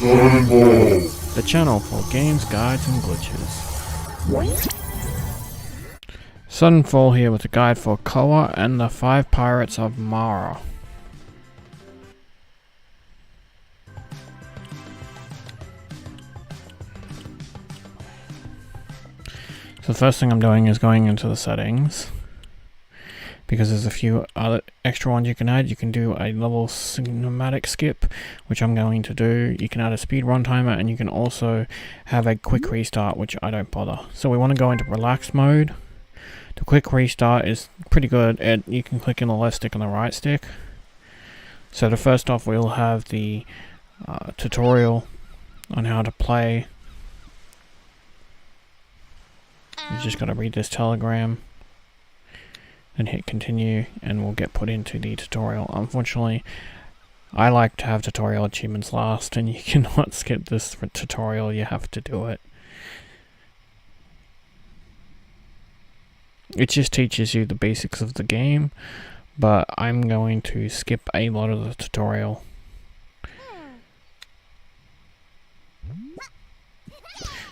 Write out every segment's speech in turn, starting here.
the channel for games, guides, and glitches. Sunfall here with a guide for Koa and the 5 Pirates of Mara. So the first thing I'm doing is going into the settings, because there's a few other extra ones you can add. You can do a level cinematic skip, which I'm going to do. You can add a speed run timer, and you can also have a quick restart, which I don't bother. So we want to go into relaxed mode. The quick restart is pretty good, and you can click in the left stick and the right stick. So the first off, we'll have the tutorial on how to play. You just got to read this telegram and hit continue, and we'll get put into the tutorial. Unfortunately, I like to have tutorial achievements last, and you cannot skip this tutorial. You have to do it. It just teaches you the basics of the game, but I'm going to skip a lot of the tutorial.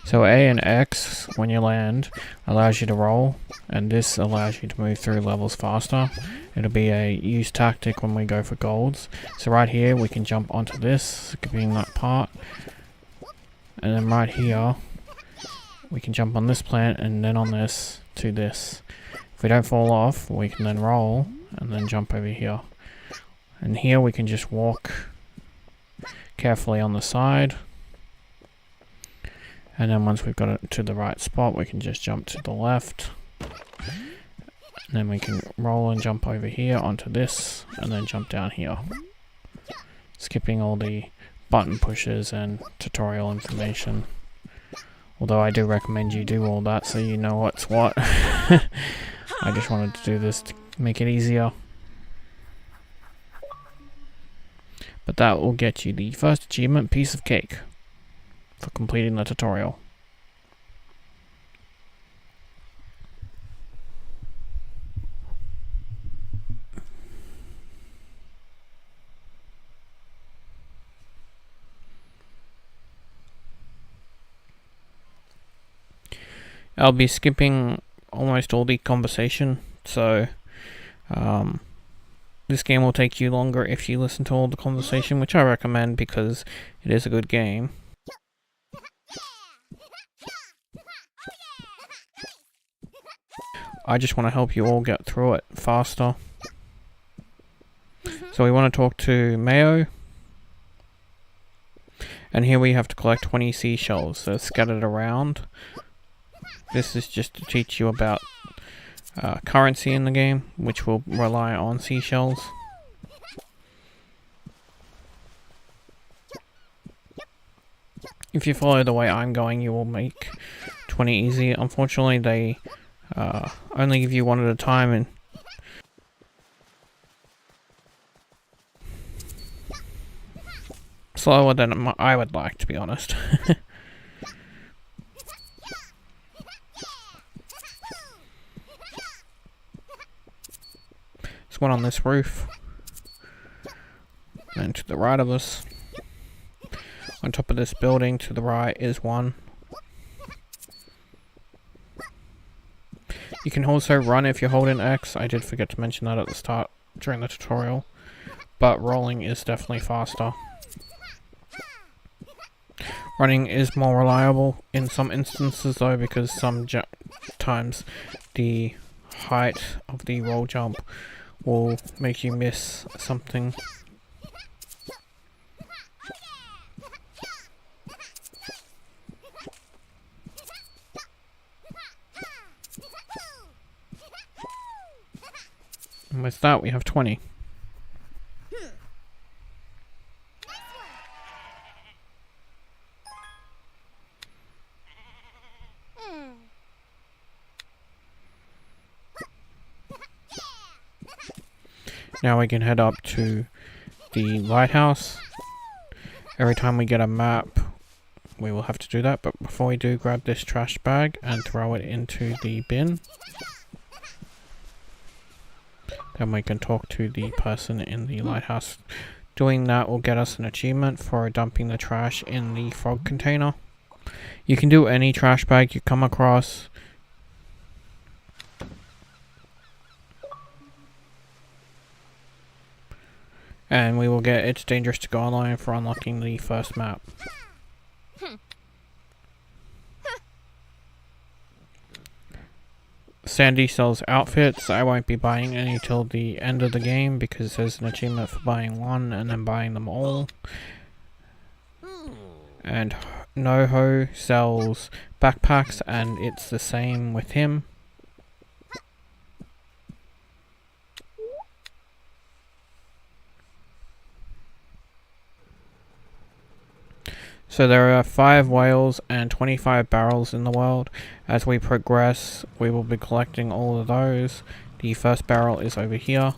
So A and X, when you land, allows you to roll, and this allows you to move through levels faster. It'll be a use tactic when we go for golds. So right here, we can jump onto this, skipping that part. And then right here, we can jump on this plant, and then on this, to this. If we don't fall off, we can then roll, and then jump over here. And here we can just walk carefully on the side. And then once we've got it to the right spot, we can just jump to the left. And then we can roll and jump over here onto this, and then jump down here. Skipping all the button pushes and tutorial information. Although I do recommend you do all that so you know what's what. I just wanted to do this to make it easier. But that will get you the first achievement, piece of cake, for completing the tutorial. I'll be skipping almost all the conversation, so this game will take you longer if you listen to all the conversation, which I recommend because it is a good game. I just want to help you all get through it faster. So we want to talk to Mayo. And here we have to collect 20 seashells. They're scattered around. This is just to teach you about currency in the game, which will rely on seashells. If you follow the way I'm going, you will make 20 easy. Unfortunately, they only give you one at a time, and slower than I would like, to be honest. There's one on this roof, and to the right of us, on top of this building to the right, is one. You can also run if you hold in X. I did forget to mention that at the start during the tutorial, but rolling is definitely faster. Running is more reliable in some instances though, because sometimes the height of the roll jump will make you miss something. And with that, we have 20. Now we can head up to the lighthouse. Every time we get a map, we will have to do that. But before we do, grab this trash bag and throw it into the bin. Then we can talk to the person in the lighthouse Doing that will get us an achievement for dumping the trash in the frog container. You can do any trash bag you come across. And we will get It's Dangerous to Go Online for unlocking the first map. Sandy sells outfits. I won't be buying any till the end of the game because there's an achievement for buying one and then buying them all. And NoHo sells backpacks, and it's the same with him. So there are 5 whales and 25 barrels in the world. As we progress, we will be collecting all of those. The first barrel is over here.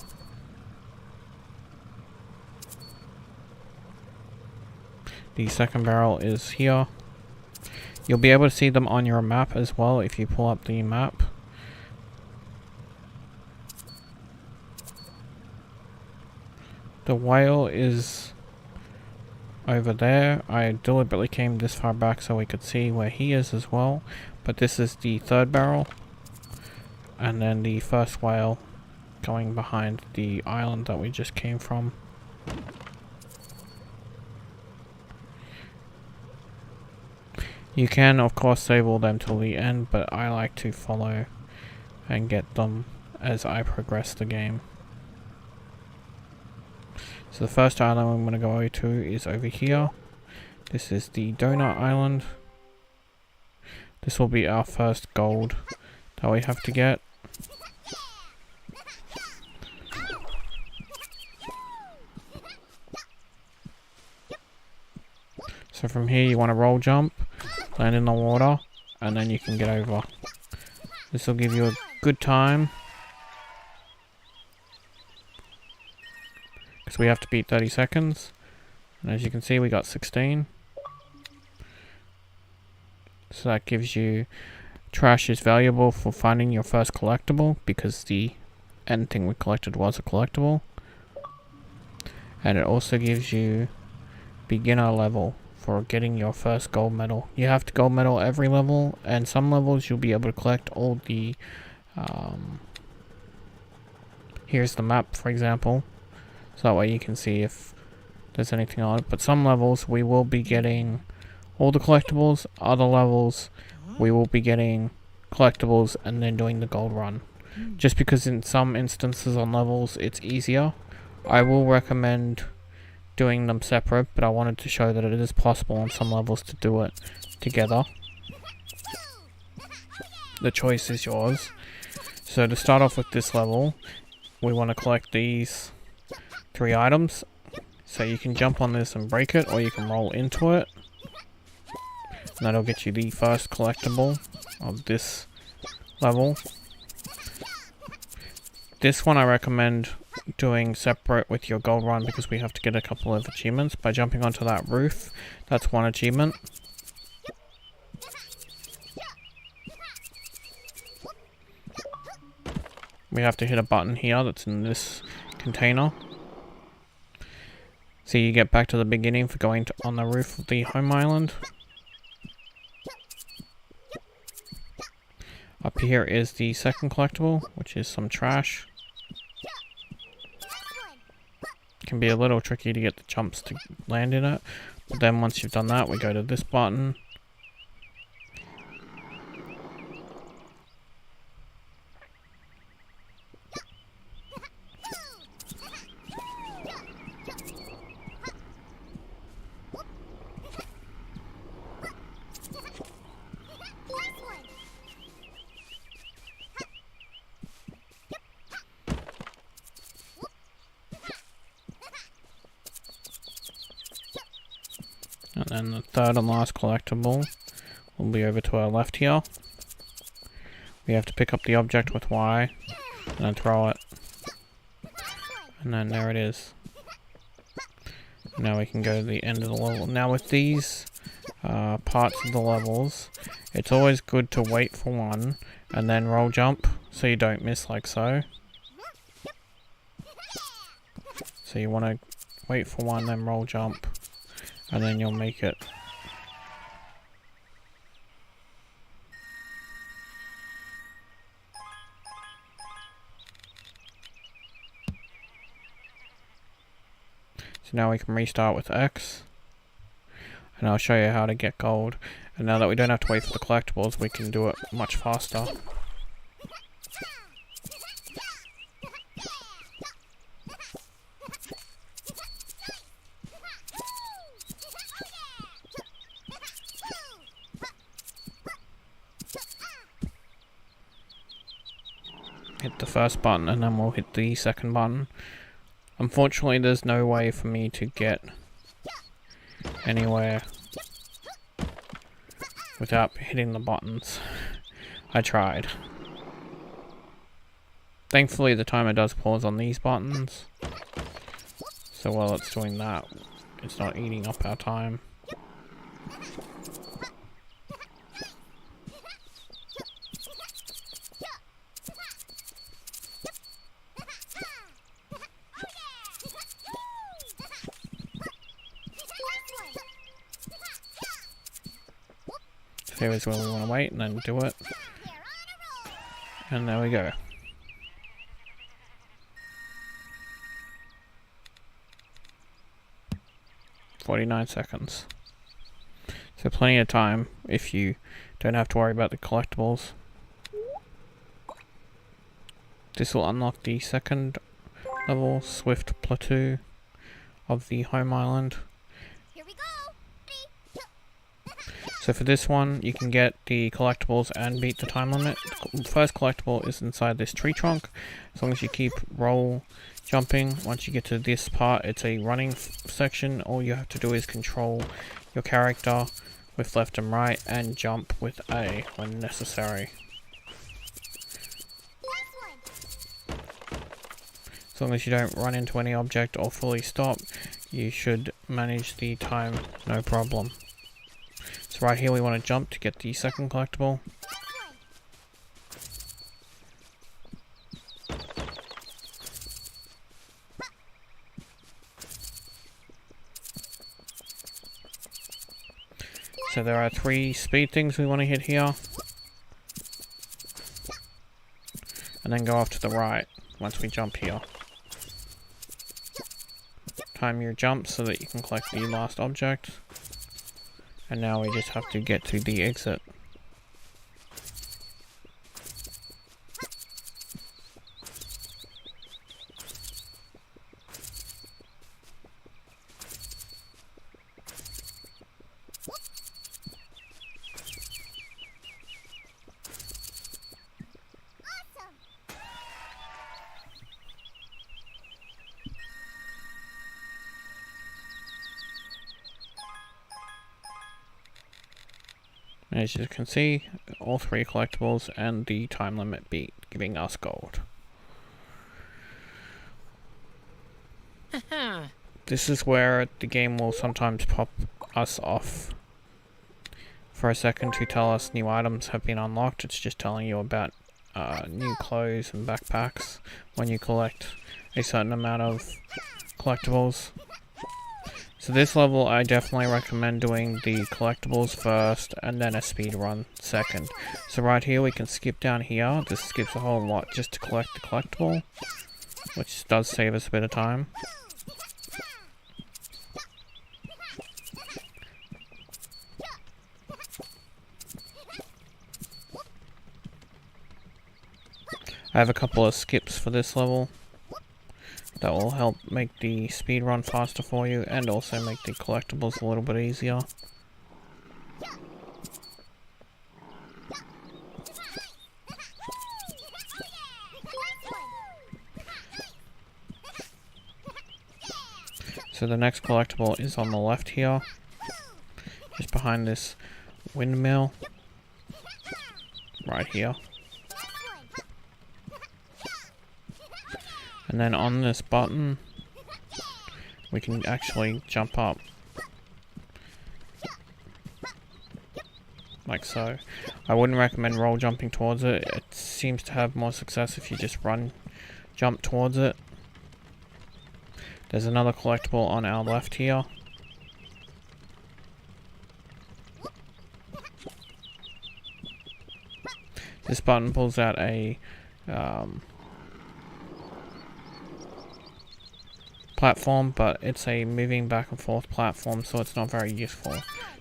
The second barrel is here. You'll be able to see them on your map as well if you pull up the map. The whale is over there. I deliberately came this far back so we could see where he is as well. But this is the third barrel. And then the first whale going behind the island that we just came from. You can of course save all them till the end, but I like to follow and get them as I progress the game. So the first island I'm going to go to is over here. This is the Doughnut Island. This will be our first gold that we have to get. So from here you want to roll jump, land in the water, and then you can get over. This will give you a good time, because we have to beat 30 seconds. And as you can see, we got 16. So that gives you... Trash is valuable for finding your first collectible, because the end thing we collected was a collectible. And it also gives you beginner level for getting your first gold medal. You have to gold medal every level, and some levels you'll be able to collect all the... here's the map, for example. So that way you can see if there's anything on it. But some levels we will be getting all the collectibles. Other levels we will be getting collectibles and then doing the gold run. Just because in some instances on levels it's easier. I will recommend doing them separate, but I wanted to show that it is possible on some levels to do it together. The choice is yours. So to start off with this level, we want to collect these 3 items. So you can jump on this and break it, or you can roll into it. And that'll get you the first collectible of this level. This one I recommend doing separate with your gold run, because we have to get a couple of achievements. By jumping onto that roof, that's one achievement. We have to hit a button here that's in this container. So you get back to the beginning for going on the roof of the home island. Up here is the second collectible, which is some trash. Can be a little tricky to get the jumps to land in it, but then once you've done that, we go to this button. And then the third and last collectible will be over to our left here. We have to pick up the object with Y and then throw it. And then there it is. Now we can go to the end of the level. Now with these parts of the levels, it's always good to wait for one and then roll jump so you don't miss, like so. So you want to wait for one, then roll jump, and then you'll make it. So now we can restart with X, and I'll show you how to get gold. And now that we don't have to wait for the collectibles, we can do it much faster. Hit the first button and then we'll hit the second button. Unfortunately, there's no way for me to get anywhere without hitting the buttons. I tried. Thankfully, the timer does pause on these buttons, so while it's doing that, it's not eating up our time. Here is where we want to wait and then do it. And there we go. "49 seconds. So plenty of time if you don't have to worry about the collectibles. This will unlock the second level, Swift Plateau of the home island. So for this one, you can get the collectibles and beat the time limit. The first collectible is inside this tree trunk. As long as you keep roll jumping, once you get to this part, it's a running section. All you have to do is control your character with left and right and jump with A when necessary. As long as you don't run into any object or fully stop, you should manage the time no problem. So right here we want to jump to get the second collectible. So there are 3 speed things we want to hit here. And then go off to the right once we jump here. Time your jump so that you can collect the last object. And now we just have to get to the exit. As you can see, all 3 collectibles and the time limit beat, giving us gold. This is where the game will sometimes pop us off for a second to tell us new items have been unlocked. It's just telling you about new clothes and backpacks when you collect a certain amount of collectibles. So this level, I definitely recommend doing the collectibles first and then a speed run second. So right here we can skip down here. This skips a whole lot just to collect the collectible, which does save us a bit of time. I have a couple of skips for this level that will help make the speed run faster for you and also make the collectibles a little bit easier. So the next collectible is on the left here, just behind this windmill, right here. And then on this button, we can actually jump up. Like so. I wouldn't recommend roll jumping towards it. It seems to have more success if you just jump towards it. There's another collectible on our left here. This button pulls out a platform, but it's a moving back and forth platform, so it's not very useful.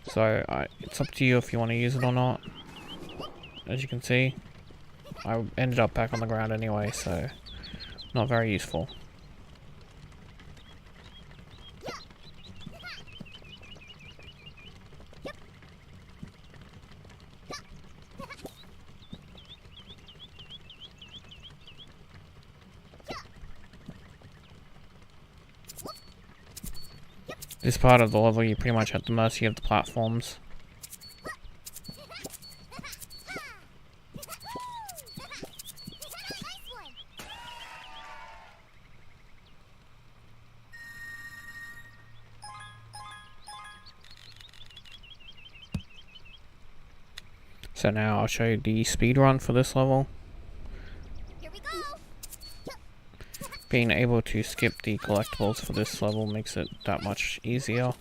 So it's up to you if you want to use it or not. As you can see, I ended up back on the ground anyway, so not very useful. This part of the level, you're pretty much at the mercy of the platforms. So now I'll show you the speed run for this level. Here we go. Being able to skip the collectibles for this level makes it that much easier.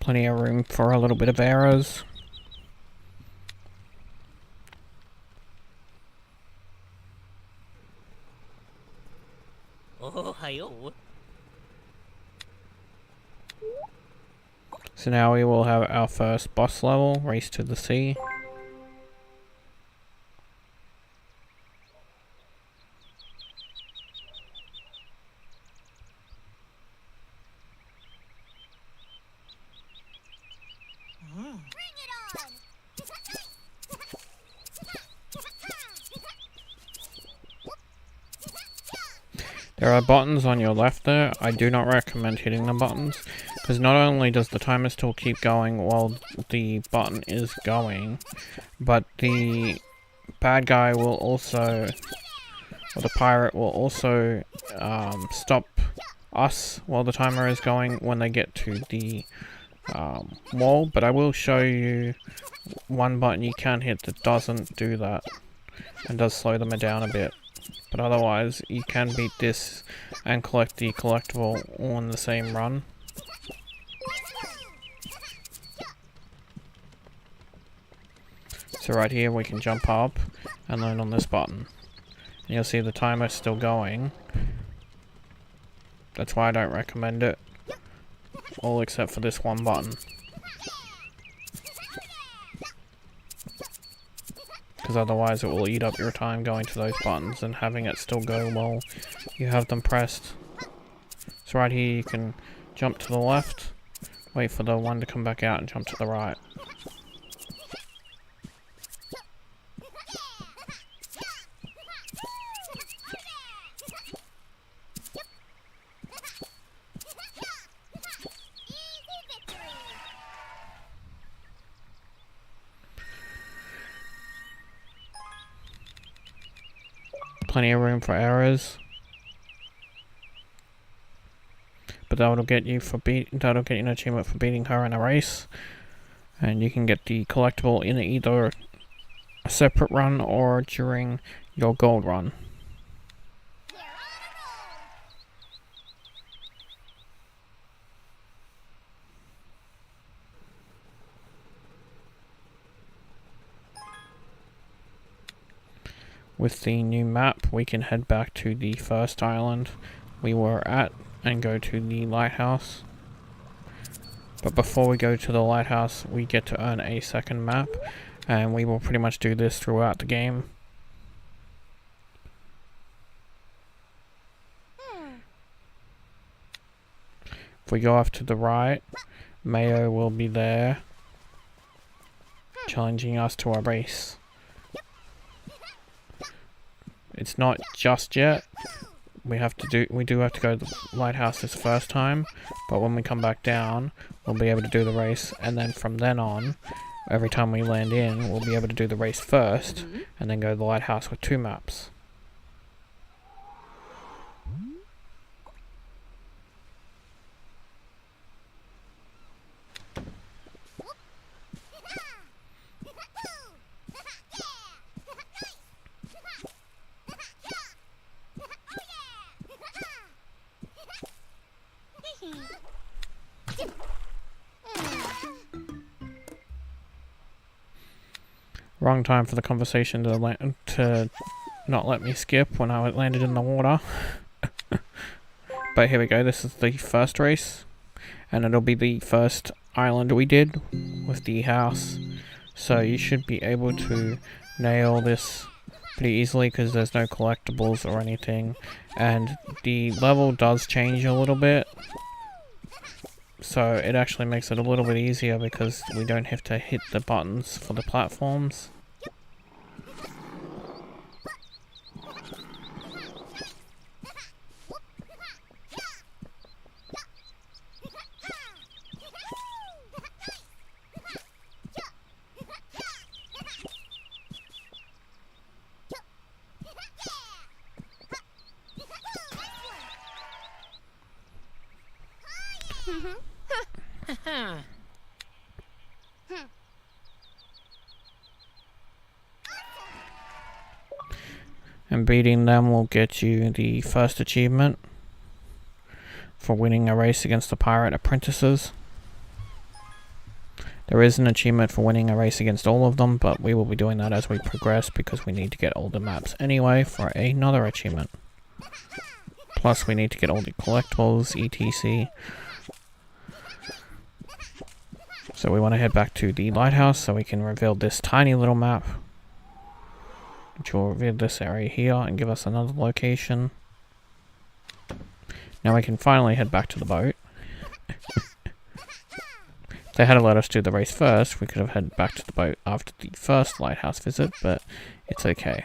Plenty of room for a little bit of arrows. Oh, hi-yo. So now we will have our first boss level, Race to the Sea. There are buttons on your left there. I do not recommend hitting the buttons, because not only does the timer still keep going while the button is going, but the bad guy will also, or the pirate will also stop us while the timer is going when they get to the wall. But I will show you one button you can hit that doesn't do that and does slow them down a bit. But otherwise, you can beat this and collect the collectible all in the same run. So right here we can jump up and land on this button. And you'll see the timer still going. That's why I don't recommend it. All except for this one button. Because otherwise it will eat up your time going to those buttons and having it still go while you have them pressed. So right here you can jump to the left, wait for the one to come back out and jump to the right. Plenty of room for arrows, but that'll get you an achievement for beating her in a race, and you can get the collectible in either a separate run or during your gold run. Here with the new map, we can head back to the first island we were at and go to the lighthouse. But before we go to the lighthouse, we get to earn a second map, and we will pretty much do this throughout the game. If we go off to the right, Mayo will be there, challenging us to a race. It's not just yet. We do have to go to the lighthouse this first time, but when we come back down, we'll be able to do the race, and then from then on, every time we land in, we'll be able to do the race first, and then go to the lighthouse with 2 maps. Wrong time for the conversation to not let me skip when I landed in the water. But here we go, this is the first race, and it'll be the first island we did with the house. So you should be able to nail this pretty easily because there's no collectibles or anything, and the level does change a little bit. So it actually makes it a little bit easier because we don't have to hit the buttons for the platforms. And beating them will get you the first achievement for winning a race against the pirate apprentices. There is an achievement for winning a race against all of them, but we will be doing that as we progress because we need to get all the maps anyway for another achievement. Plus we need to get all the collectibles, etc. So we want to head back to the lighthouse so we can reveal this tiny little map, which will reveal this area here and give us another location. Now we can finally head back to the boat. If they had let us do the race first, we could have headed back to the boat after the first lighthouse visit, but it's okay.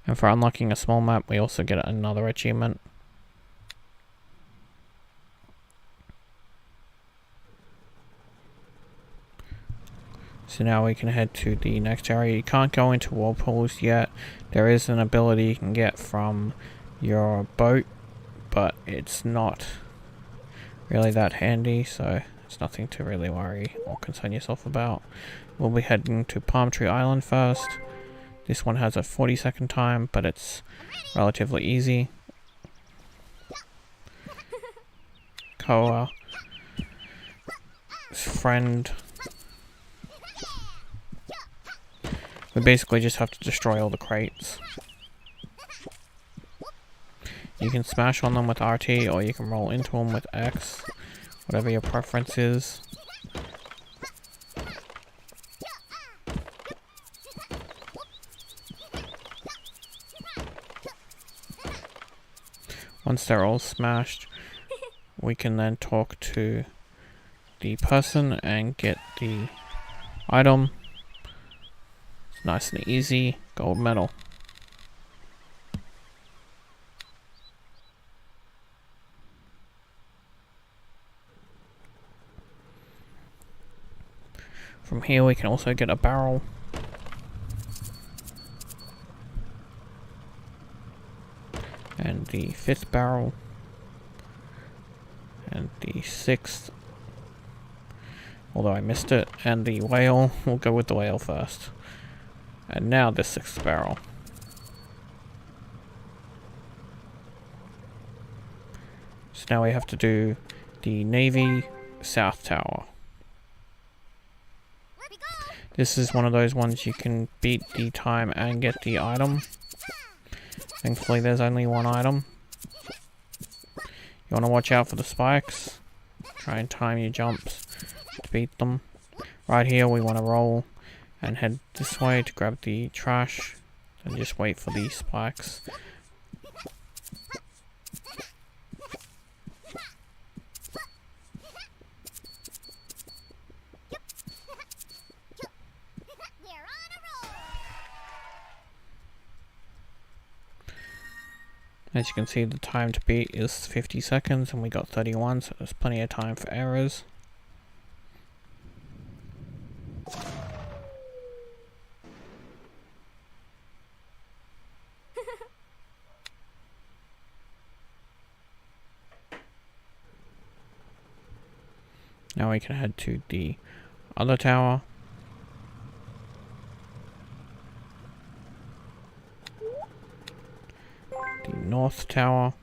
And for unlocking a small map, we also get another achievement. So now we can head to the next area. You can't go into whirlpools yet. There is an ability you can get from your boat, but it's not really that handy, so it's nothing to really worry or concern yourself about. We'll be heading to Palm Tree Island first. This one has a 40-second time, but it's relatively easy. Koa, friend. We basically just have to destroy all the crates. You can smash on them with RT, or you can roll into them with X, whatever your preference is. Once they're all smashed, we can then talk to the person and get the item. It's nice and easy. Gold medal. From here we can also get a barrel. And the 5th barrel. And the 6th. Although I missed it. And the whale. We'll go with the whale first. And now the 6th barrel. So now we have to do the Navy South Tower. This is one of those ones you can beat the time and get the item. Thankfully there's only one item. You want to watch out for the spikes. Try and time your jumps to beat them. Right here we want to roll and head this way to grab the trash. And just wait for the spikes. As you can see, the time to beat is 50 seconds and we got 31, so there's plenty of time for errors. Now we can head to the other tower. The north tower.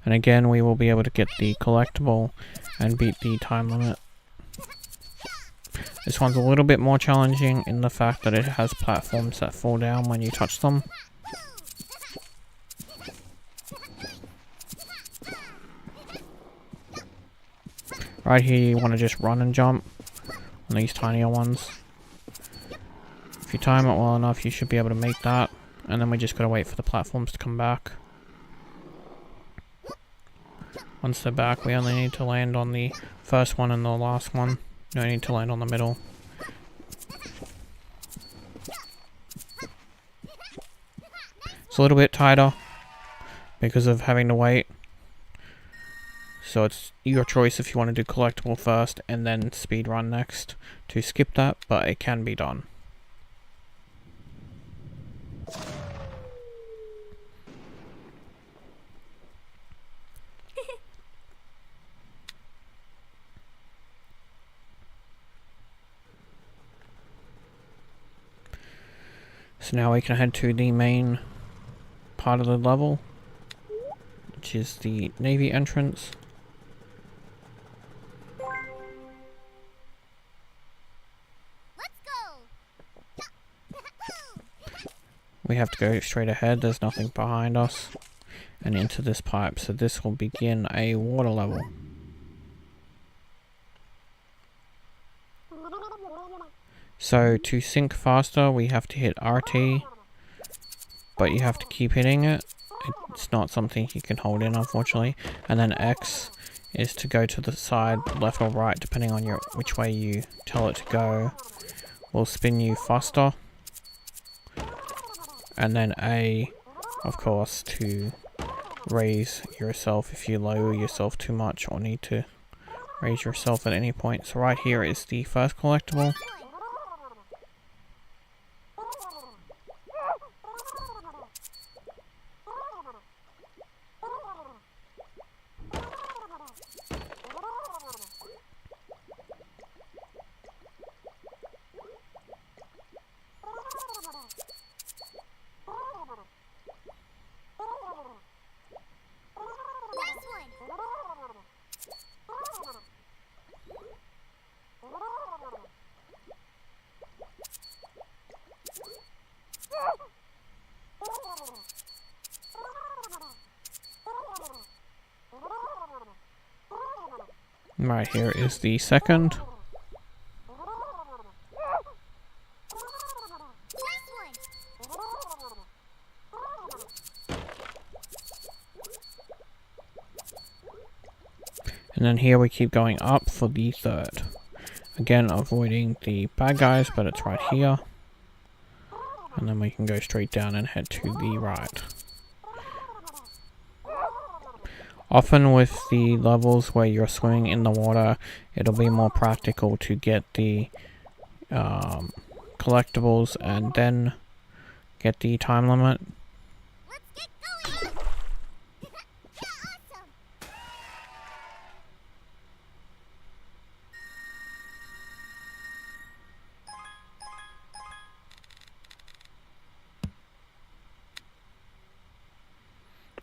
And again we will be able to get the collectible and beat the time limit. This one's a little bit more challenging in the fact that it has platforms that fall down when you touch them. Right here you want to just run and jump on these tinier ones. If you time it well enough you should be able to make that, and then we just gotta wait for the platforms to come back. Once they're back we only need to land on the first one and the last one. No need to land on the middle. It's a little bit tighter because of having to wait. So it's your choice if you want to do collectible first and then speed run next to skip that, but it can be done. So now we can head to the main part of the level, which is the Navy entrance. We have to go straight ahead, there's nothing behind us, and into this pipe, so this will begin a water level. So to sink faster we have to hit RT, but you have to keep hitting it. It's not something you can hold in unfortunately. And then X is to go to the side, left or right, depending on which way you tell it to go. Will spin you faster. And then A, of course, to raise yourself if you lower yourself too much or need to raise yourself at any point. So right here is the first collectible. Right here is the second. And then here we keep going up for the third. Again, avoiding the bad guys, but it's right here. And then we can go straight down and head to the right. Often with the levels where you're swimming in the water, it'll be more practical to get the collectibles and then get the time limit. Let's get going. Awesome.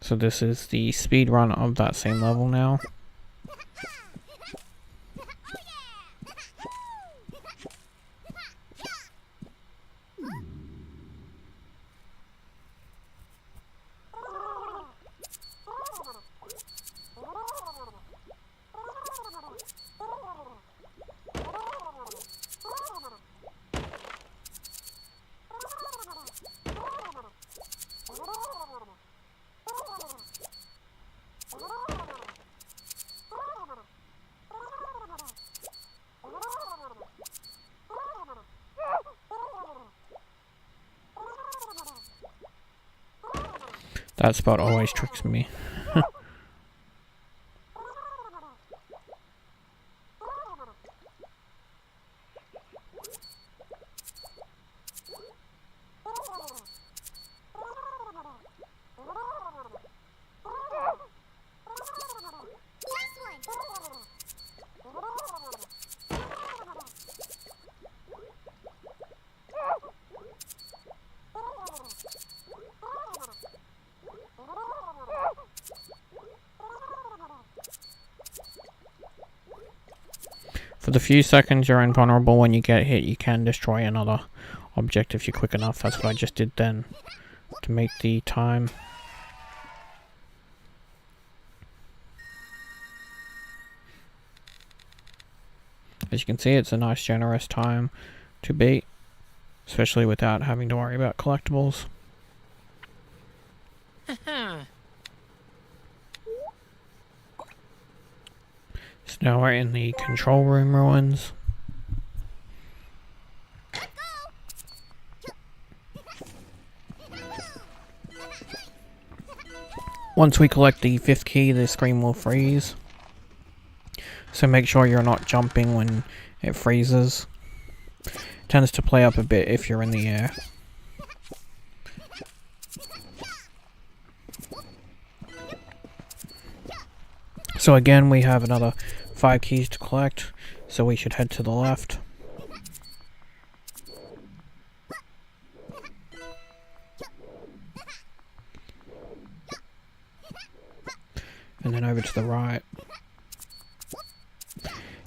So this is the speed run of that same level now. Oh yeah. That spot always tricks me. For the few seconds you're invulnerable, when you get hit you can destroy another object if you're quick enough. That's what I just did then to make the time. As you can see, it's a nice generous time to beat, especially without having to worry about collectibles. So now we're in the control room ruins. Once we collect the 5th key, the screen will freeze. So make sure you're not jumping when it freezes. It tends to play up a bit if you're in the air. So again, we have another 5 keys to collect, so we should head to the left. And then over to the right.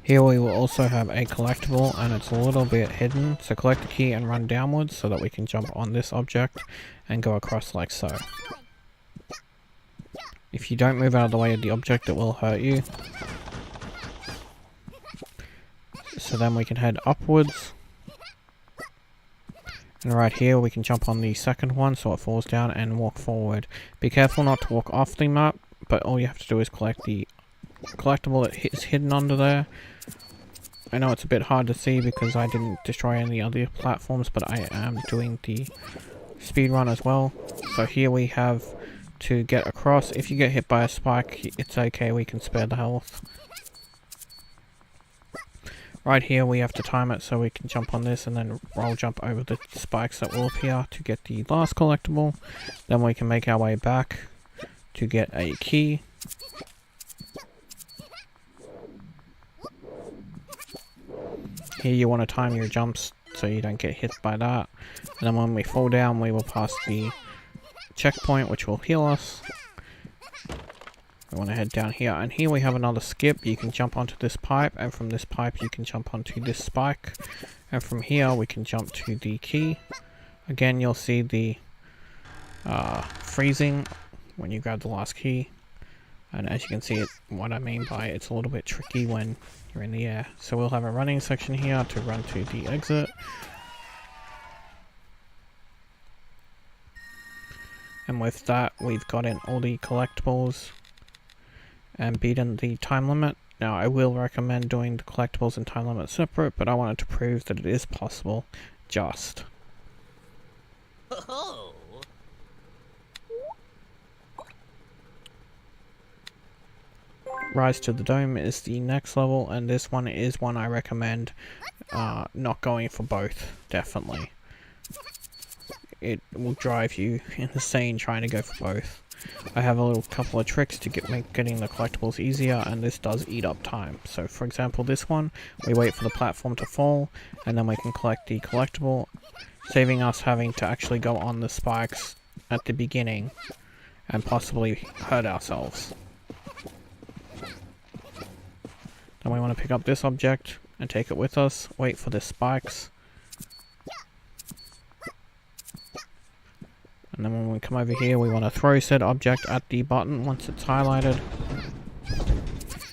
Here we will also have a collectible, and it's a little bit hidden, so collect the key and run downwards so that we can jump on this object and go across like so. If you don't move out of the way of the object, it will hurt you. So then we can head upwards. And right here we can jump on the second one so it falls down and walk forward. Be careful not to walk off the map, but all you have to do is collect the collectible that is hidden under there. I know it's a bit hard to see because I didn't destroy any other platforms, but I am doing the speed run as well. So here we have to get across. If you get hit by a spike, it's okay, we can spare the health. Right here we have to time it so we can jump on this and then roll jump over the spikes that will appear to get the last collectible. Then we can make our way back to get a key. Here you want to time your jumps so you don't get hit by that. And then when we fall down we will pass the checkpoint which will heal us. We want to head down here, and here we have another skip. You can jump onto this pipe, and from this pipe you can jump onto this spike, and from here we can jump to the key. Again, you'll see the freezing when you grab the last key, and as you can see, what I mean by it's a little bit tricky when you're in the air. So we'll have a running section here to run to the exit. And with that, we've gotten all the collectibles and beaten the time limit. Now, I will recommend doing the collectibles and time limit separate, but I wanted to prove that it is possible just. Oh. Rise to the Dome is the next level, and this one is one I recommend not going for both, definitely. It will drive you insane trying to go for both. I have a little couple of tricks to make getting the collectibles easier, and this does eat up time. So for example, this one, we wait for the platform to fall, and then we can collect the collectible, saving us having to actually go on the spikes at the beginning, and possibly hurt ourselves. Then we want to pick up this object, and take it with us, wait for the spikes. And then when we come over here, we want to throw said object at the button once it's highlighted.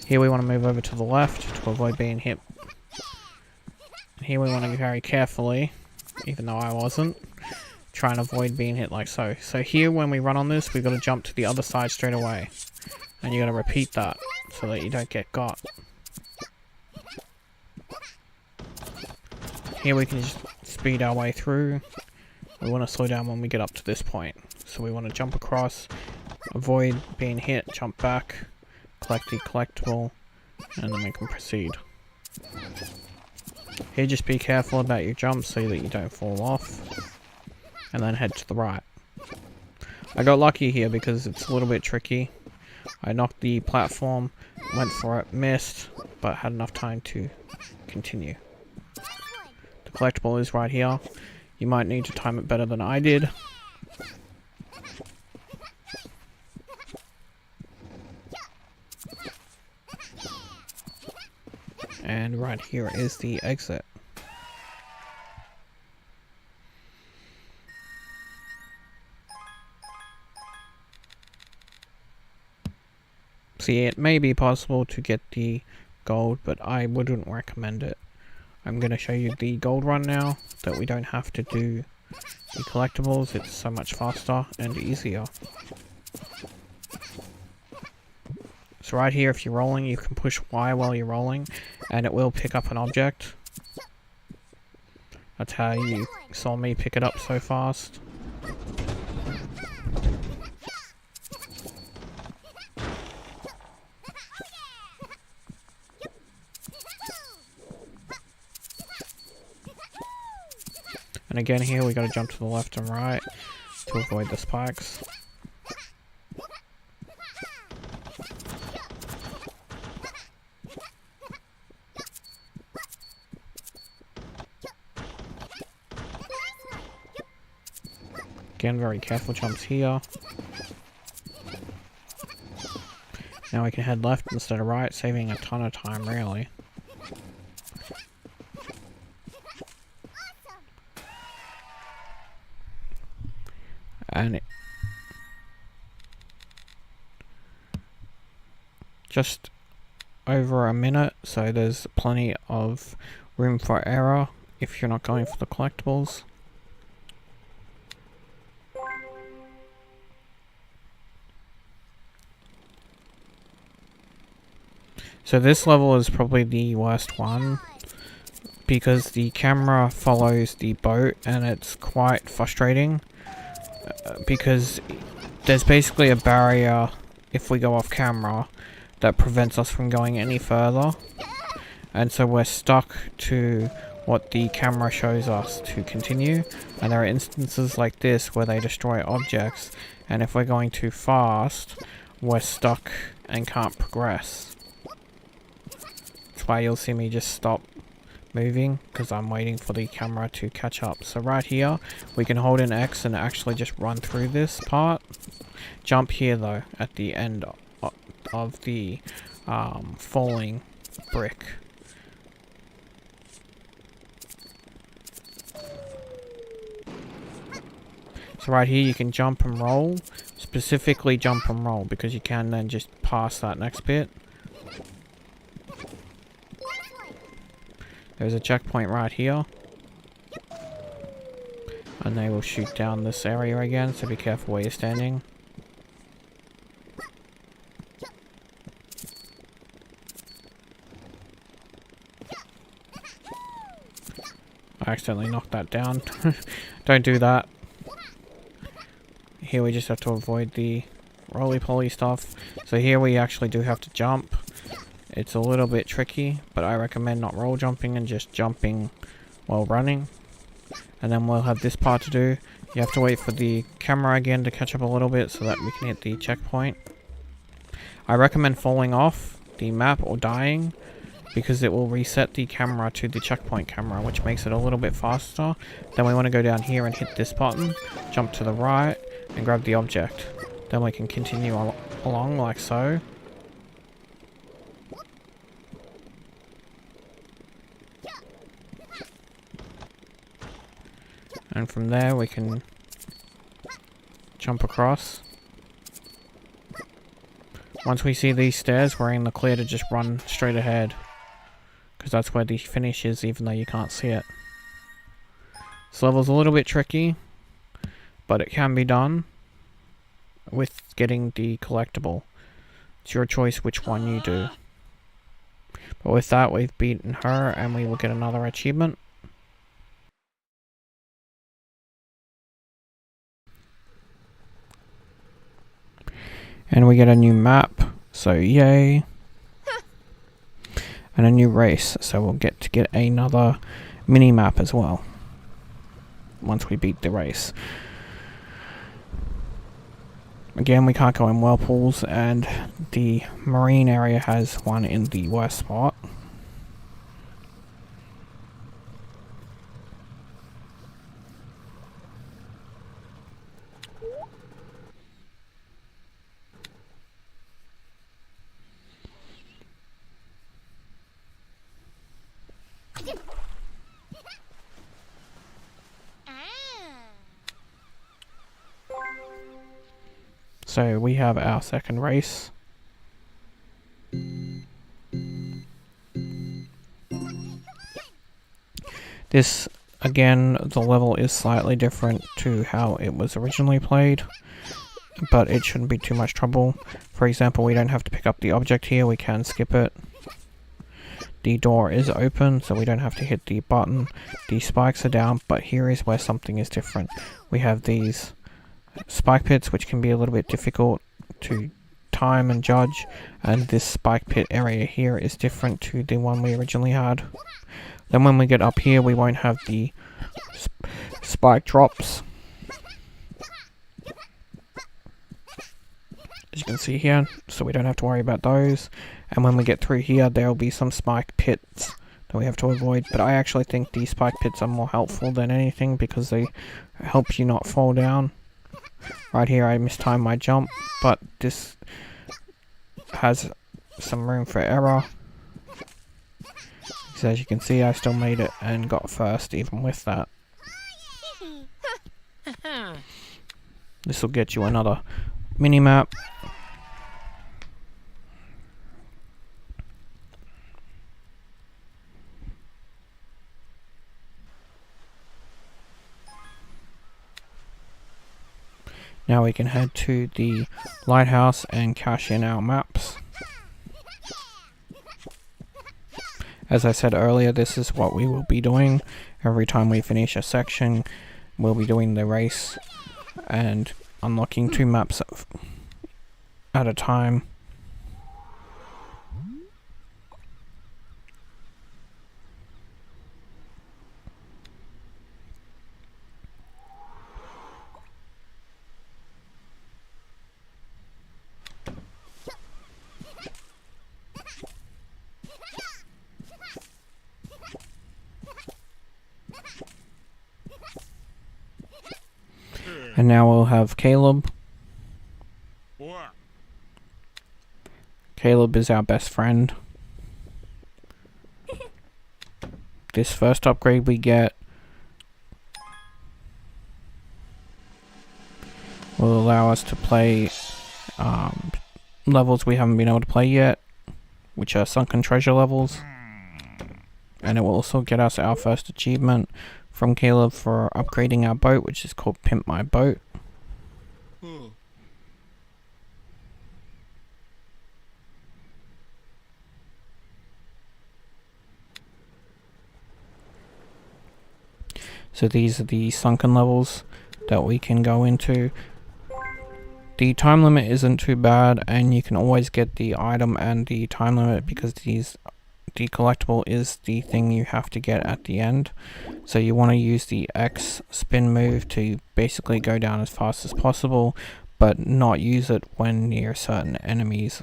Here we want to move over to the left to avoid being hit. And here we want to very carefully, even though I wasn't, try and avoid being hit like so. So here when we run on this, we've got to jump to the other side straight away. And you got to repeat that so that you don't get got. Here we can just speed our way through. We want to slow down when we get up to this point. So we want to jump across, avoid being hit, jump back, collect the collectible, and then we can proceed. Here, just be careful about your jumps so that you don't fall off, and then head to the right. I got lucky here because it's a little bit tricky. I knocked the platform, went for it, missed, but had enough time to continue. The collectible is right here. You might need to time it better than I did. And right here is the exit. See, it may be possible to get the gold, but I wouldn't recommend it. I'm going to show you the gold run now, that we don't have to do the collectibles. It's so much faster and easier. So right here, if you're rolling, you can push Y while you're rolling, and it will pick up an object. That's how you saw me pick it up so fast. And again here, we gotta jump to the left and right to avoid the spikes. Again, very careful jumps here. Now we can head left instead of right, saving a ton of time, really. And just over a minute, so there's plenty of room for error if you're not going for the collectibles. So this level is probably the worst one, because the camera follows the boat and it's quite frustrating, because there's basically a barrier if we go off camera that prevents us from going any further, and so we're stuck to what the camera shows us to continue. And there are instances like this where they destroy objects, and if we're going too fast, we're stuck and can't progress. That's why you'll see me just stop moving, because I'm waiting for the camera to catch up. So right here, we can hold in X and actually just run through this part. Jump here though, at the end of the falling brick. So right here you can jump and roll, specifically jump and roll, because you can then just pass that next bit. There's a checkpoint right here, and they will shoot down this area again, so be careful where you're standing. I accidentally knocked that down. Don't do that. Here we just have to avoid the roly-poly stuff. So here we actually do have to jump. It's a little bit tricky, but I recommend not roll jumping and just jumping while running. And then we'll have this part to do. You have to wait for the camera again to catch up a little bit so that we can hit the checkpoint. I recommend falling off the map or dying, because it will reset the camera to the checkpoint camera, which makes it a little bit faster. Then we want to go down here and hit this button, jump to the right, and grab the object. Then we can continue along like so. And from there we can jump across. Once we see these stairs, we're in the clear to just run straight ahead, because that's where the finish is, even though you can't see it. This level's a little bit tricky, but it can be done with getting the collectible. It's your choice which one you do. But with that, we've beaten her, and we will get another achievement. And we get a new map, so yay. And a new race, so we'll get to get another mini map as well once we beat the race. Again, we can't go in whirlpools, and the marine area has one in the worst spot. So we have our second race. This, again, the level is slightly different to how it was originally played, but it shouldn't be too much trouble. For example, we don't have to pick up the object here, we can skip it. The door is open, so we don't have to hit the button. The spikes are down, but here is where something is different. We have these spike pits, which can be a little bit difficult to time and judge, and this spike pit area here is different to the one we originally had. Then when we get up here, we won't have the spike drops, as you can see here, so we don't have to worry about those. And when we get through here, there will be some spike pits that we have to avoid, but I actually think these spike pits are more helpful than anything because they help you not fall down. Right here I mistimed my jump, but this has some room for error. So as you can see, I still made it and got first even with that. This will get you another mini-map. Now we can head to the lighthouse and cash in our maps. As I said earlier, this is what we will be doing. Every time we finish a section, we'll be doing the race and unlocking 2 maps at a time. And now we'll have Caleb. Caleb is our best friend. This first upgrade we get will allow us to play levels we haven't been able to play yet, which are Sunken Treasure levels. And it will also get us our first achievement from Caleb for upgrading our boat, which is called Pimp My Boat. So these are the sunken levels that we can go into. The time limit isn't too bad, and you can always get the item and the time limit because the collectible is the thing you have to get at the end. So you want to use the X spin move to basically go down as fast as possible, but not use it when near certain enemies.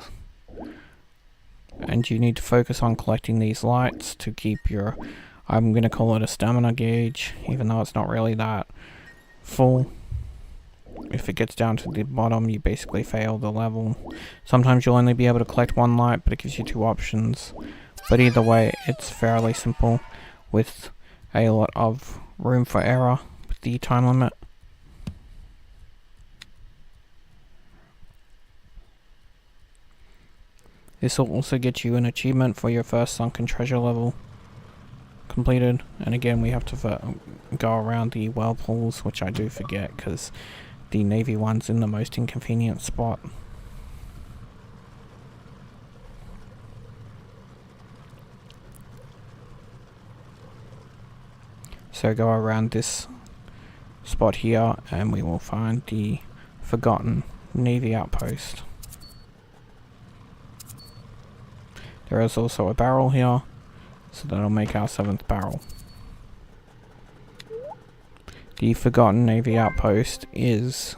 And you need to focus on collecting these lights to keep your, I'm going to call it a stamina gauge, even though it's not really that full. If it gets down to the bottom, you basically fail the level. Sometimes you'll only be able to collect 1 light, but it gives you 2 options. But either way, it's fairly simple with a lot of room for error with the time limit. This will also get you an achievement for your first Sunken Treasure level completed. And again, we have to go around the whirlpools, which I do forget because the navy one's in the most inconvenient spot. So go around this spot here and we will find the forgotten navy outpost. There is also a barrel here, so that'll make our 7th barrel. The Forgotten Navy outpost is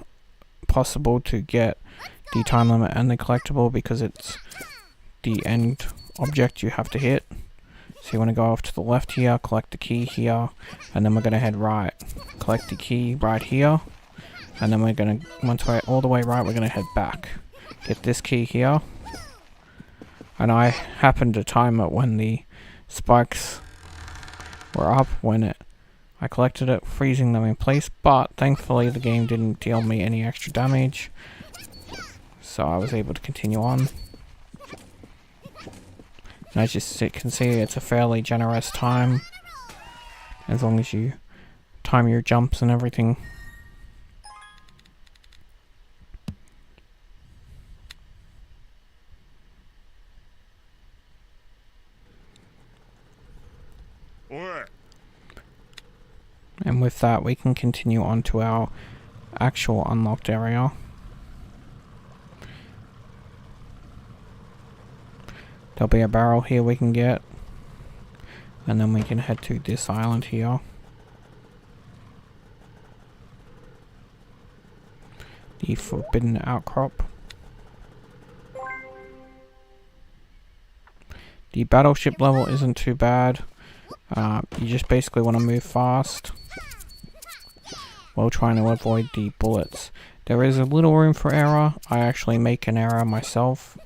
possible to get the time limit and the collectible because it's the end object you have to hit. So you want to go off to the left here, collect the key here, and then we're going to head right. Collect the key right here, and then we're going to, once we're all the way right, we're going to head back. Get this key here, and I happened to time it when the spikes were up when I collected it, freezing them in place, but thankfully the game didn't deal me any extra damage, so I was able to continue on. And as you can see, it's a fairly generous time, as long as you time your jumps and everything. And with that, we can continue on to our actual unlocked area. There'll be a barrel here we can get, and then we can head to this island here. The Forbidden Outcrop. The battleship level isn't too bad. You just basically want to move fast while trying to avoid the bullets. There is a little room for error. I actually make an error myself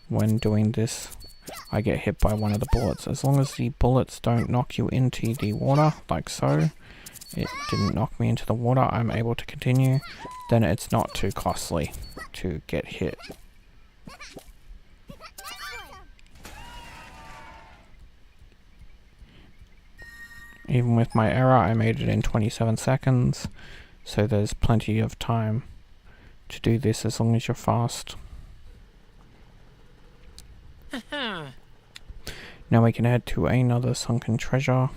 when doing this. I get hit by one of the bullets. As long as the bullets don't knock you into the water, like so. It didn't knock me into the water, I'm able to continue. Then it's not too costly to get hit. Even with my error, I made it in 27 seconds. So there's plenty of time to do this as long as you're fast. Now we can head to another Sunken Treasure.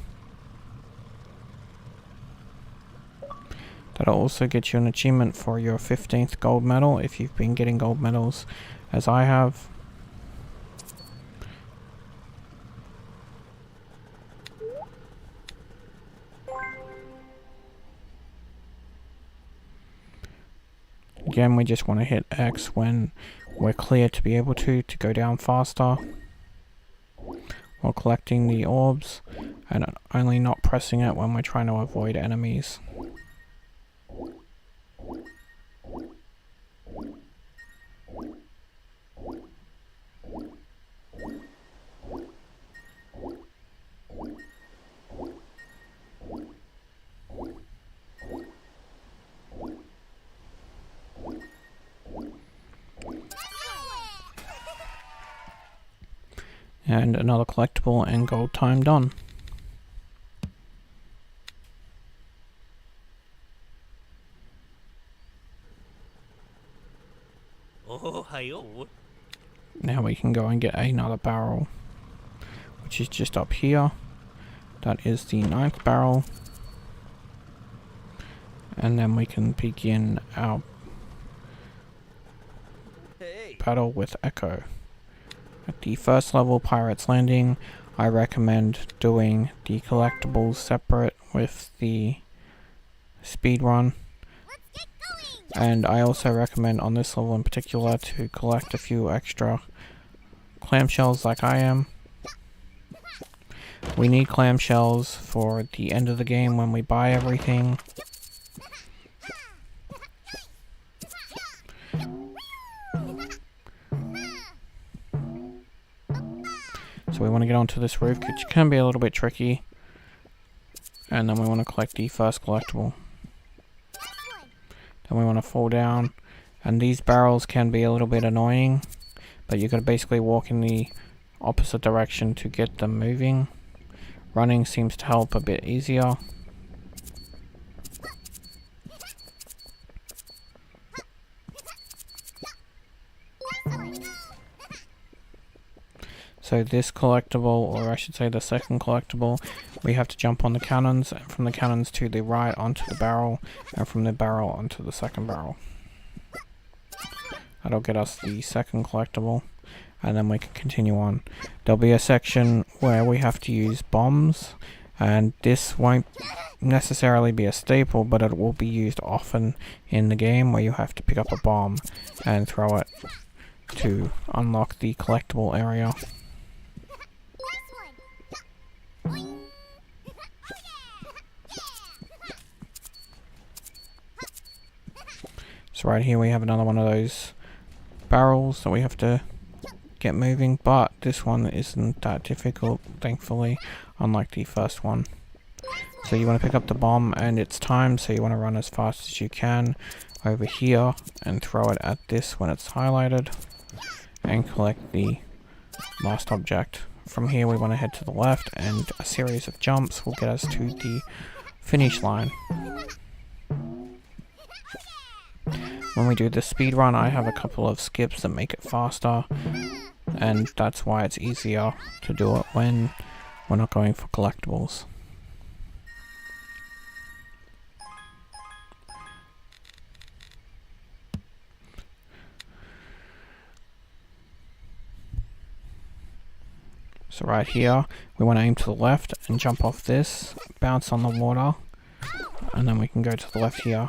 That'll also get you an achievement for your 15th gold medal if you've been getting gold medals as I have. Again, we just want to hit X when we're clear to be able to go down faster while collecting the orbs, and only not pressing it when we're trying to avoid enemies. And another collectible and gold time done. Now we can go and get another barrel, which is just up here. That is the 9th barrel. And then we can begin our battle with Echo. At the first level, Pirate's Landing, I recommend doing the collectibles separate with the speed run. And I also recommend on this level in particular to collect a few extra clamshells like I am. We need clamshells for the end of the game when we buy everything. So we want to get onto this roof, which can be a little bit tricky. And then we want to collect the first collectible. Then we want to fall down. And these barrels can be a little bit annoying, but you got to basically walk in the opposite direction to get them moving. Running seems to help a bit easier. So this collectible, or I should say the second collectible, we have to jump on the cannons, and from the cannons to the right onto the barrel, and from the barrel onto the second barrel. That'll get us the second collectible. and then we can continue on. There'll be a section where we have to use bombs, and this won't necessarily be a staple, but it will be used often in the game, where you have to pick up a bomb and throw it to unlock the collectible area. So right here we have another one of those barrels that we have to get moving, but this one isn't that difficult, thankfully, unlike the first one. So you want to pick up the bomb and it's time, so you want to run as fast as you can over here and throw it at this when it's highlighted and collect the last object. From here we want to head to the left, and a series of jumps will get us to the finish line. When we do the speed run, I have a couple of skips that make it faster, and that's why it's easier to do it when we're not going for collectibles. So right here, we want to aim to the left and jump off this, bounce on the water, and then we can go to the left here.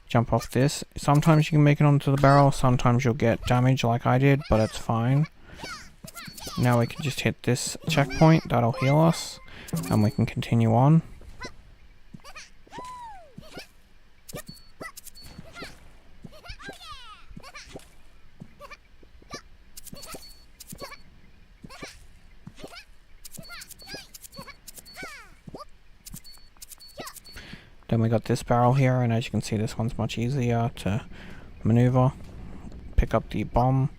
Jump off this. Sometimes you can make it onto the barrel, sometimes you'll get damage like I did, but it's fine. Now we can just hit this checkpoint, that'll heal us, and we can continue on. Then we got this barrel here, and as you can see, this one's much easier to maneuver. Pick up the bomb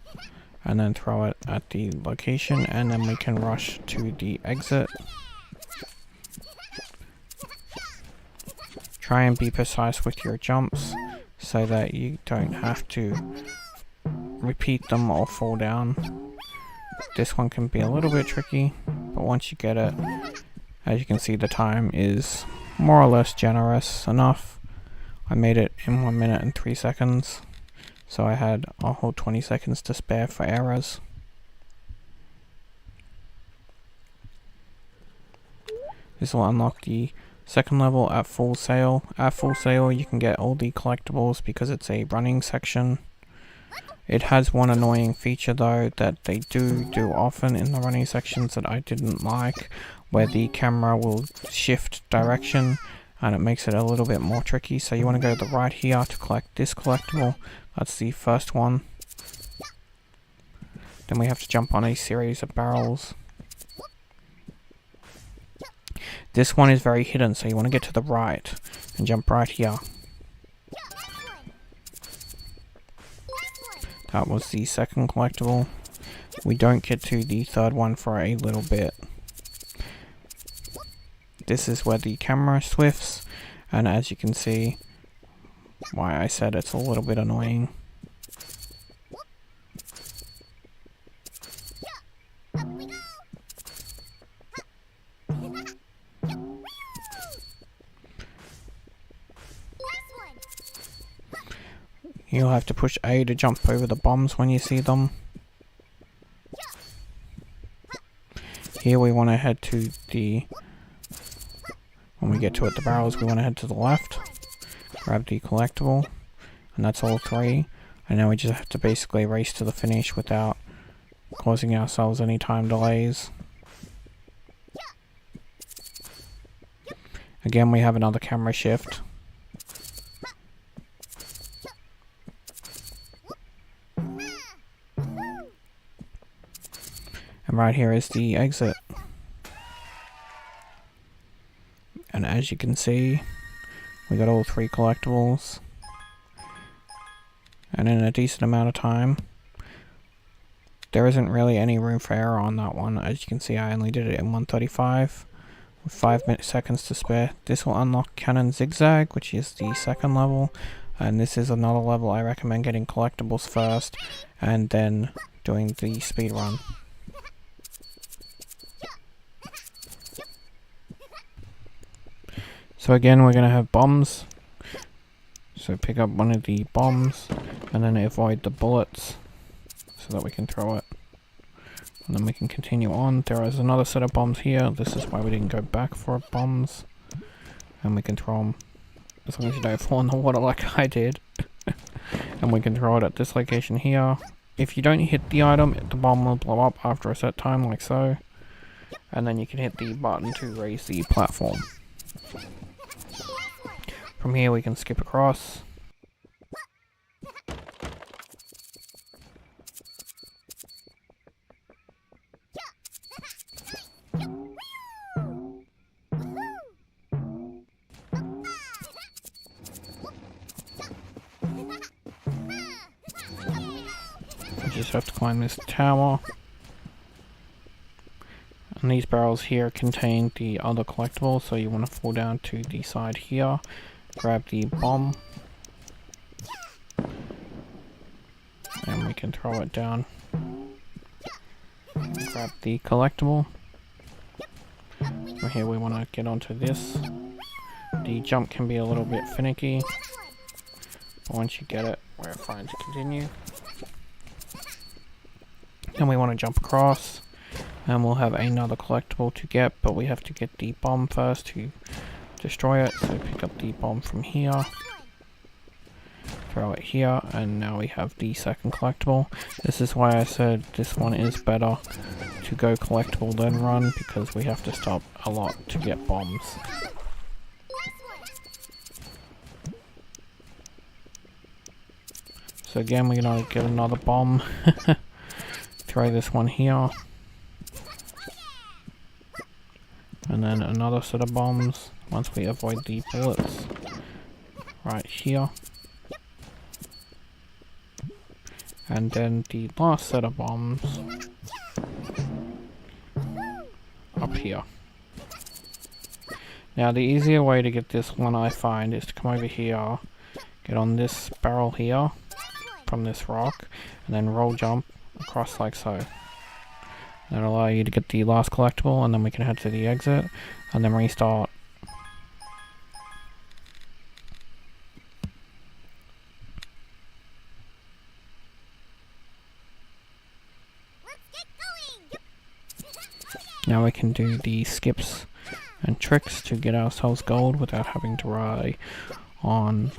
and then throw it at the location, and then we can rush to the exit. Try and be precise with your jumps so that you don't have to repeat them or fall down. This one can be a little bit tricky, but once you get it, as you can see, the time is more or less generous enough. I made it in 1 minute and 3 seconds, so I had a whole 20 seconds to spare for errors. This will unlock the second level at full sail. At full sail you can get all the collectibles because it's a running section. It has one annoying feature though that they do often in the running sections that I didn't like, where the camera will shift direction and it makes it a little bit more tricky. So you want to go to the right here to collect this collectible. That's the first one. Then we have to jump on a series of barrels. This one is very hidden, so you want to get to the right and jump right here. That was the second collectible. We don't get to the third one for a little bit. This is where the camera swifts, and as you can see, why I said it's a little bit annoying. You'll have to push A to jump over the bombs when you see them. Here we want to head to the... When we get to it, the barrels, we want to head to the left. Grab the collectible. And that's all three. And now we just have to basically race to the finish without causing ourselves any time delays. Again, we have another camera shift. And right here is the exit. And as you can see, we got all three collectibles. And in a decent amount of time. There isn't really any room for error on that one. As you can see, I only did it in 1:35 with 5 seconds to spare. This will unlock Cannon Zigzag, which is the second level. And this is another level I recommend getting collectibles first and then doing the speed run. So again, we're going to have bombs. So pick up one of the bombs and then avoid the bullets so that we can throw it. And then we can continue on. There is another set of bombs here. This is why we didn't go back for bombs. And we can throw them as long as you don't fall in the water like I did. And we can throw it at this location here. If you don't hit the item, the bomb will blow up after a set time, like so. And then you can hit the button to raise the platform. From here we can skip across. Just have to climb this tower. And these barrels here contain the other collectibles, so you want to fall down to the side here, grab the bomb, and we can throw it down. Grab the collectible. From here we want to get onto this. The jump can be a little bit finicky, but once you get it, we're fine to continue. And we want to jump across, and we'll have another collectible to get, but we have to get the bomb first to destroy it. So pick up the bomb from here, throw it here, and now we have the second collectible. This is why I said this one is better to go collectible than run, because we have to stop a lot to get bombs. So again, we're gonna get another bomb. Throw this one here. And then another set of bombs once we avoid the bullets. Right here. And then the last set of bombs up here. Now the easier way to get this one I find is to come over here, get on this barrel here from this rock, and then roll jump across like so. That'll allow you to get the last collectible, and then we can head to the exit and then restart. Now we can do the skips and tricks to get ourselves gold without having to rely on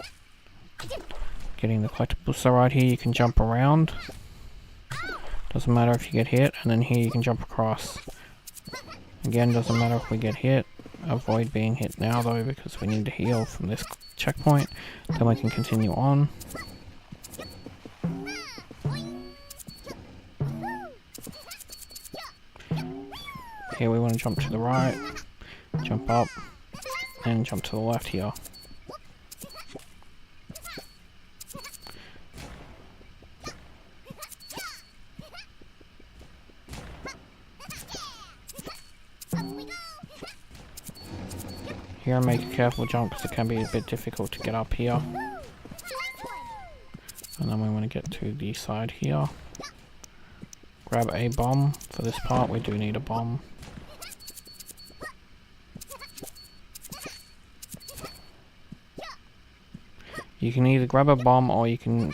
getting the collectibles. So right here you can jump around. Doesn't matter if you get hit, and then here you can jump across. Again, doesn't matter if we get hit. Avoid being hit now though, because we need to heal from this checkpoint. Then we can continue on. Here we want to jump to the right, jump up, and jump to the left here. Here, make a careful jump because it can be a bit difficult to get up here. And then we want to get to the side here. Grab a bomb. For this part, we do need a bomb. You can either grab a bomb, or you can,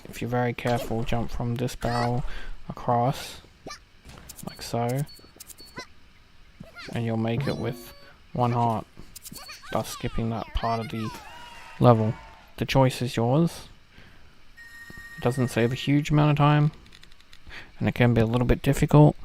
if you're very careful, jump from this barrel across, like so. And you'll make it with one heart, thus skipping that part of the level. The choice is yours. It doesn't save a huge amount of time, and it can be a little bit difficult.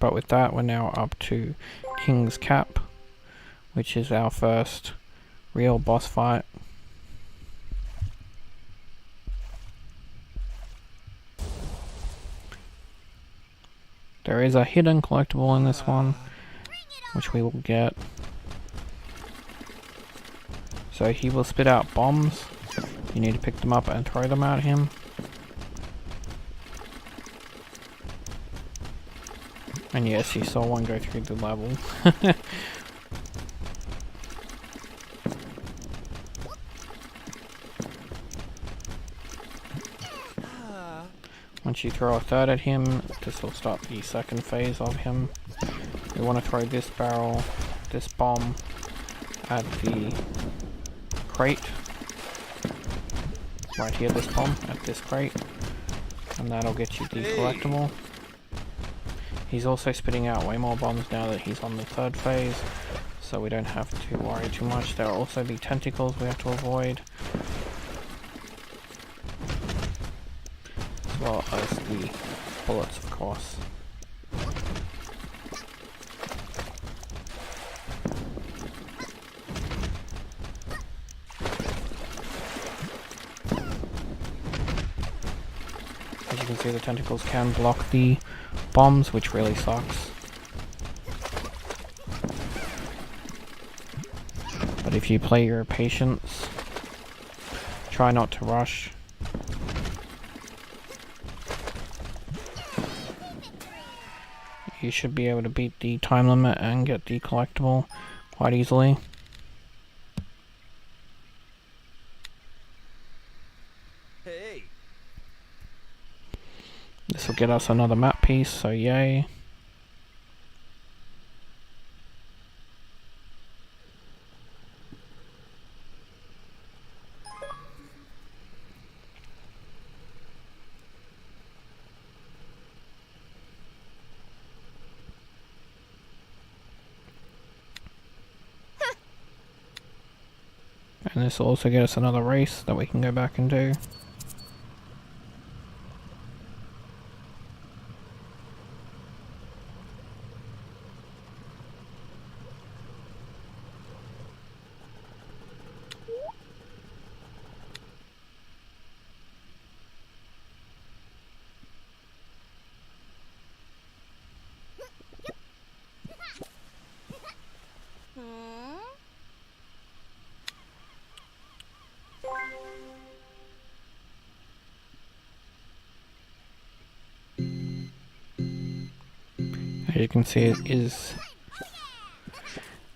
But with that, we're now up to King's Cap, which is our first real boss fight. There is a hidden collectible in this one, which we will get. So he will spit out bombs. You need to pick them up and throw them at him. And yes, you saw one go through the level. Once you throw a third at him, this will start the second phase of him. We want to throw this barrel, this bomb, at the crate. Right here, this bomb, at this crate. And that'll get you the collectible. He's also spitting out way more bombs now that he's on the third phase, so we don't have to worry too much. There will also be tentacles we have to avoid, as well as the bullets, of course. As you can see, the tentacles can block the bombs, which really sucks. But if you play your patience, try not to rush. You should be able to beat the time limit and get the collectible quite easily. Hey. This will get us another map piece, so yay. And this will also get us another race that we can go back and do. As you can see, it is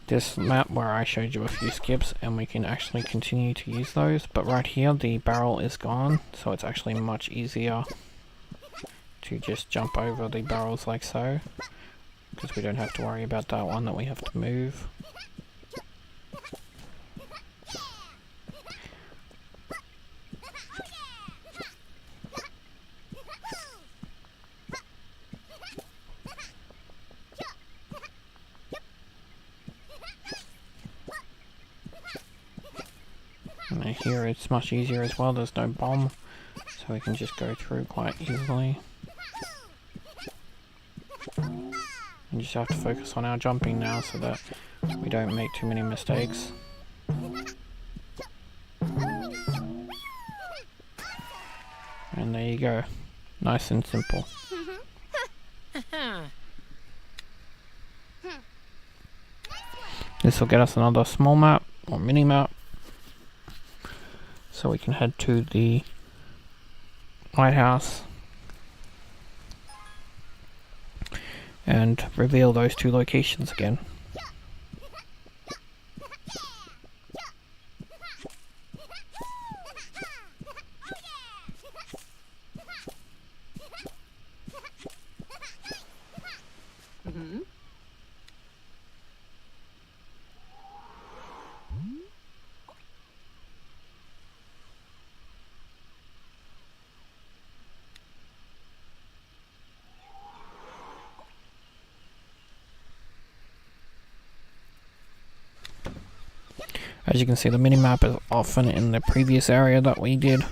this map where I showed you a few skips, and we can actually continue to use those. But right here, the barrel is gone, so it's actually much easier to just jump over the barrels like so, because we don't have to worry about that one that we have to move. And here it's much easier as well, there's no bomb, so we can just go through quite easily. We just have to focus on our jumping now so that we don't make too many mistakes. And there you go. Nice and simple. This will get us another small map, or mini map. So we can head to the lighthouse and reveal those two locations again. As you can see, the minimap is often in the previous area that we did.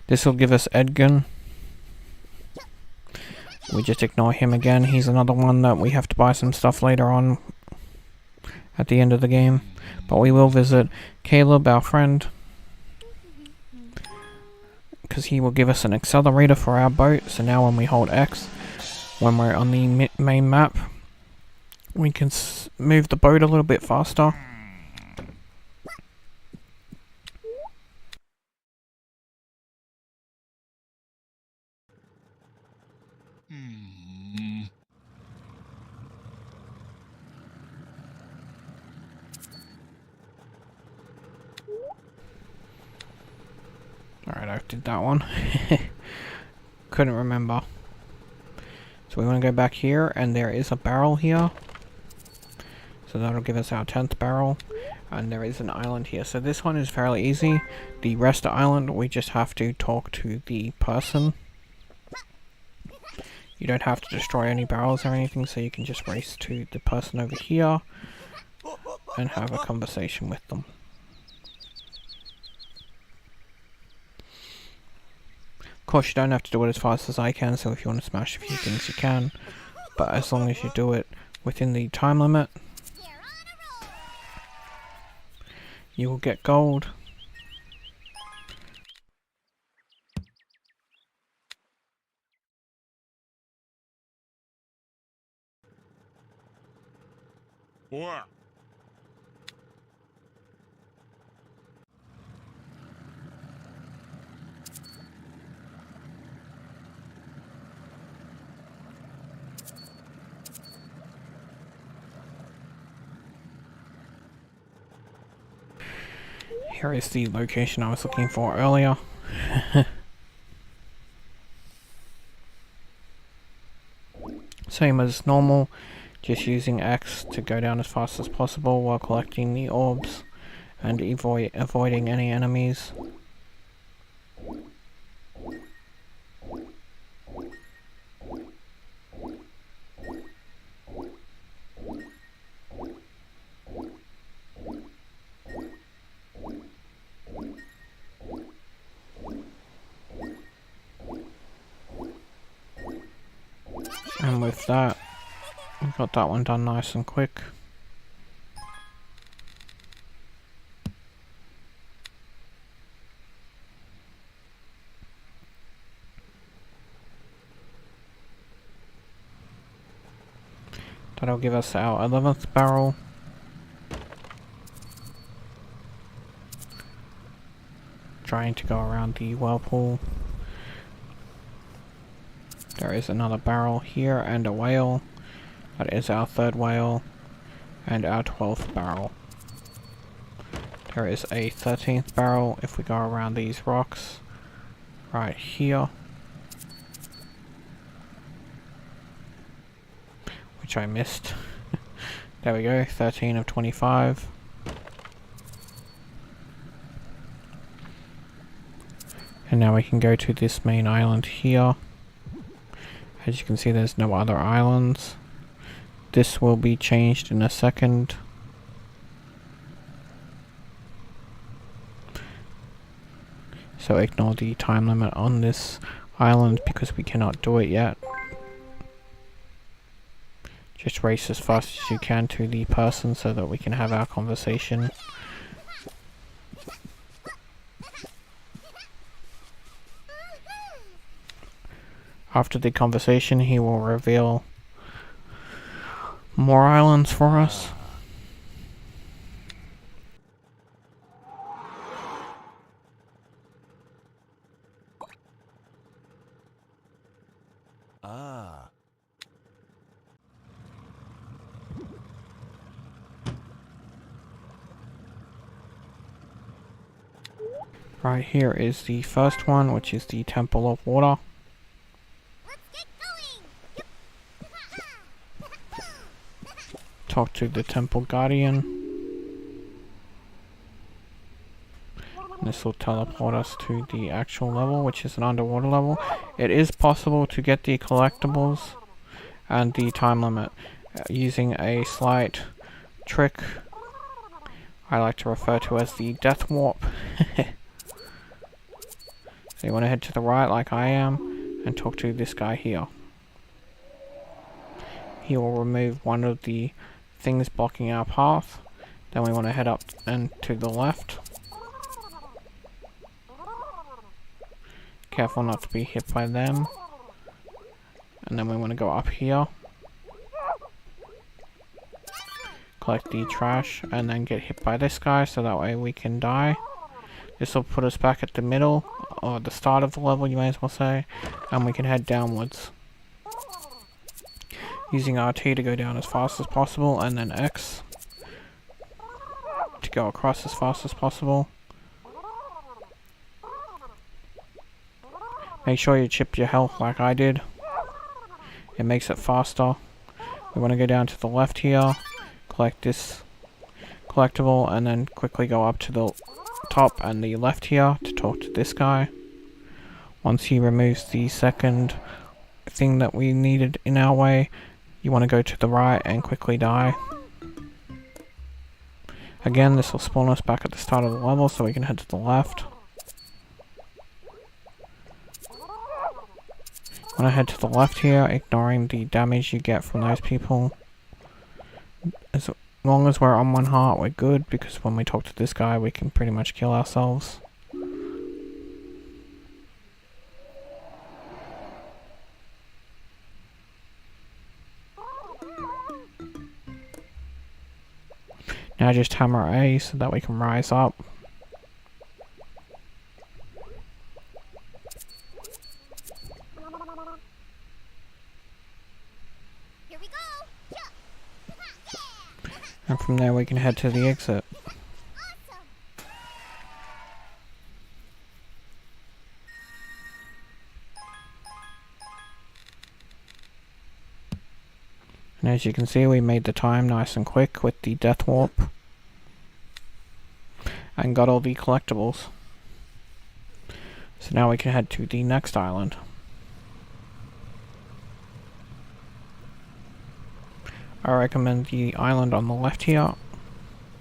This will give us Edgun. We just ignore him again. He's another one that we have to buy some stuff later on at the end of the game. But we will visit Caleb, our friend, because he will give us an accelerator for our boat. So now when we hold X, when we're on the main map, we can move the boat a little bit faster. Alright, I did that one. Couldn't remember. So we want to go back here, and there is a barrel here. So that'll give us our 10th barrel. And there is an island here. So this one is fairly easy. The rest of the island, we just have to talk to the person. You don't have to destroy any barrels or anything, so you can just race to the person over here and have a conversation with them. Of course, you don't have to do it as fast as I can, so if you want to smash a few things you can, but as long as you do it within the time limit, you will get gold. Wow. Here is the location I was looking for earlier. Same as normal, just using X to go down as fast as possible while collecting the orbs and avoiding any enemies. And with that, we got that one done nice and quick. That'll give us our 11th barrel. Trying to go around the whirlpool. There is another barrel here and a whale. That is our 3rd whale and our 12th barrel. There is a 13th barrel if we go around these rocks right here, which I missed. There we go, 13 of 25. And now we can go to this main island here. As you can see, there's no other islands. This will be changed in a second. So ignore the time limit on this island because we cannot do it yet. Just race as fast as you can to the person so that we can have our conversation. After the conversation, he will reveal more islands for us. Ah. Right here is the first one, which is the Temple of Water. Talk to the Temple Guardian. This will teleport us to the actual level, which is an underwater level. It is possible to get the collectibles and the time limit using a slight trick I like to refer to as the death warp. So you want to head to the right like I am and talk to this guy here. He will remove one of the things blocking our path. Then we want to head up and to the left. Careful not to be hit by them. And then we want to go up here. Collect the trash and then get hit by this guy so that way we can die. This will put us back at the middle, or the start of the level you may as well say, and we can head downwards. Using RT to go down as fast as possible, and then X to go across as fast as possible. Make sure you chip your health like I did. It makes it faster. We want to go down to the left here, collect this collectible, and then quickly go up to the top and the left here to talk to this guy. Once he removes the second thing that we needed in our way, you want to go to the right and quickly die. Again, this will spawn us back at the start of the level, so we can head to the left. Want to head to the left here, ignoring the damage you get from those people. As long as we're on 1 heart, we're good, because when we talk to this guy, we can pretty much kill ourselves. Now just hammer A so that we can rise up. Here we go. Yeah. And from there we can head to the exit. Awesome. And as you can see, we made the time nice and quick with the death warp. And got all the collectibles. So now we can head to the next island. I recommend the island on the left here,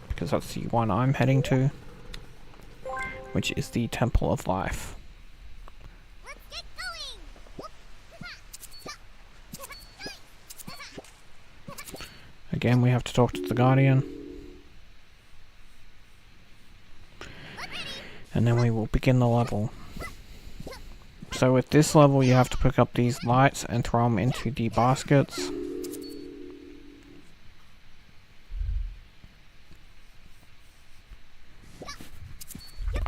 because that's the one I'm heading to, which is the Temple of Life. Let's get going. Again, we have to talk to the Guardian. And then we will begin the level. So with this level, you have to pick up these lights and throw them into the baskets.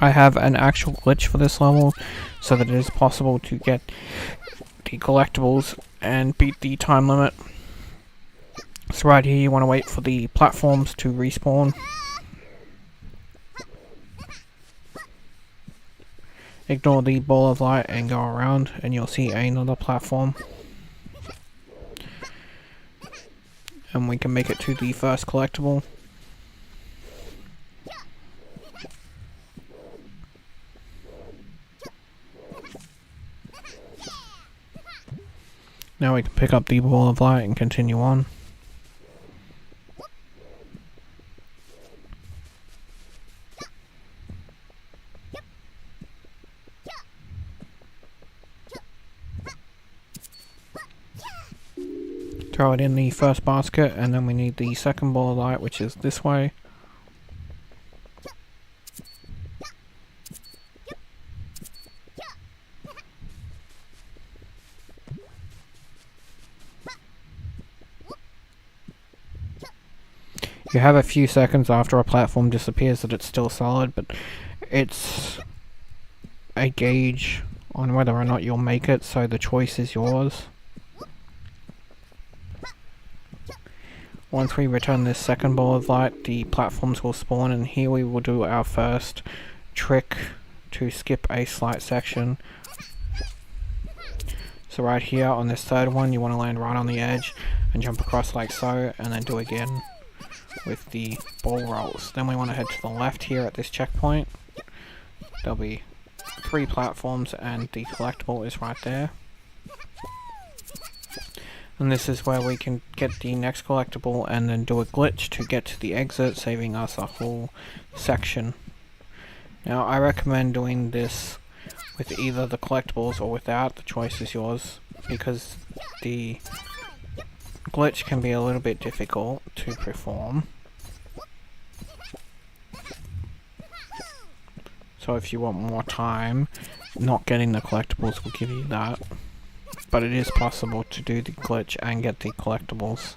I have an actual glitch for this level, so that it is possible to get the collectibles and beat the time limit. So right here you want to wait for the platforms to respawn. Ignore the ball of light and go around and you'll see another platform. And we can make it to the first collectible. Now we can pick up the ball of light and continue on. Throw it in the first basket, and then we need the second ball of light, which is this way. You have a few seconds after a platform disappears that it's still solid, but it's a gauge on whether or not you'll make it, so the choice is yours. Once we return this second ball of light, the platforms will spawn, and here we will do our first trick to skip a slight section. So right here on this third one, you want to land right on the edge and jump across like so, and then do again with the ball rolls. Then we want to head to the left here at this checkpoint. There'll be 3 platforms and the collectible is right there. And this is where we can get the next collectible and then do a glitch to get to the exit, saving us a whole section. Now I recommend doing this with either the collectibles or without, the choice is yours, because the glitch can be a little bit difficult to perform. So if you want more time, not getting the collectibles will give you that. But it is possible to do the glitch and get the collectibles,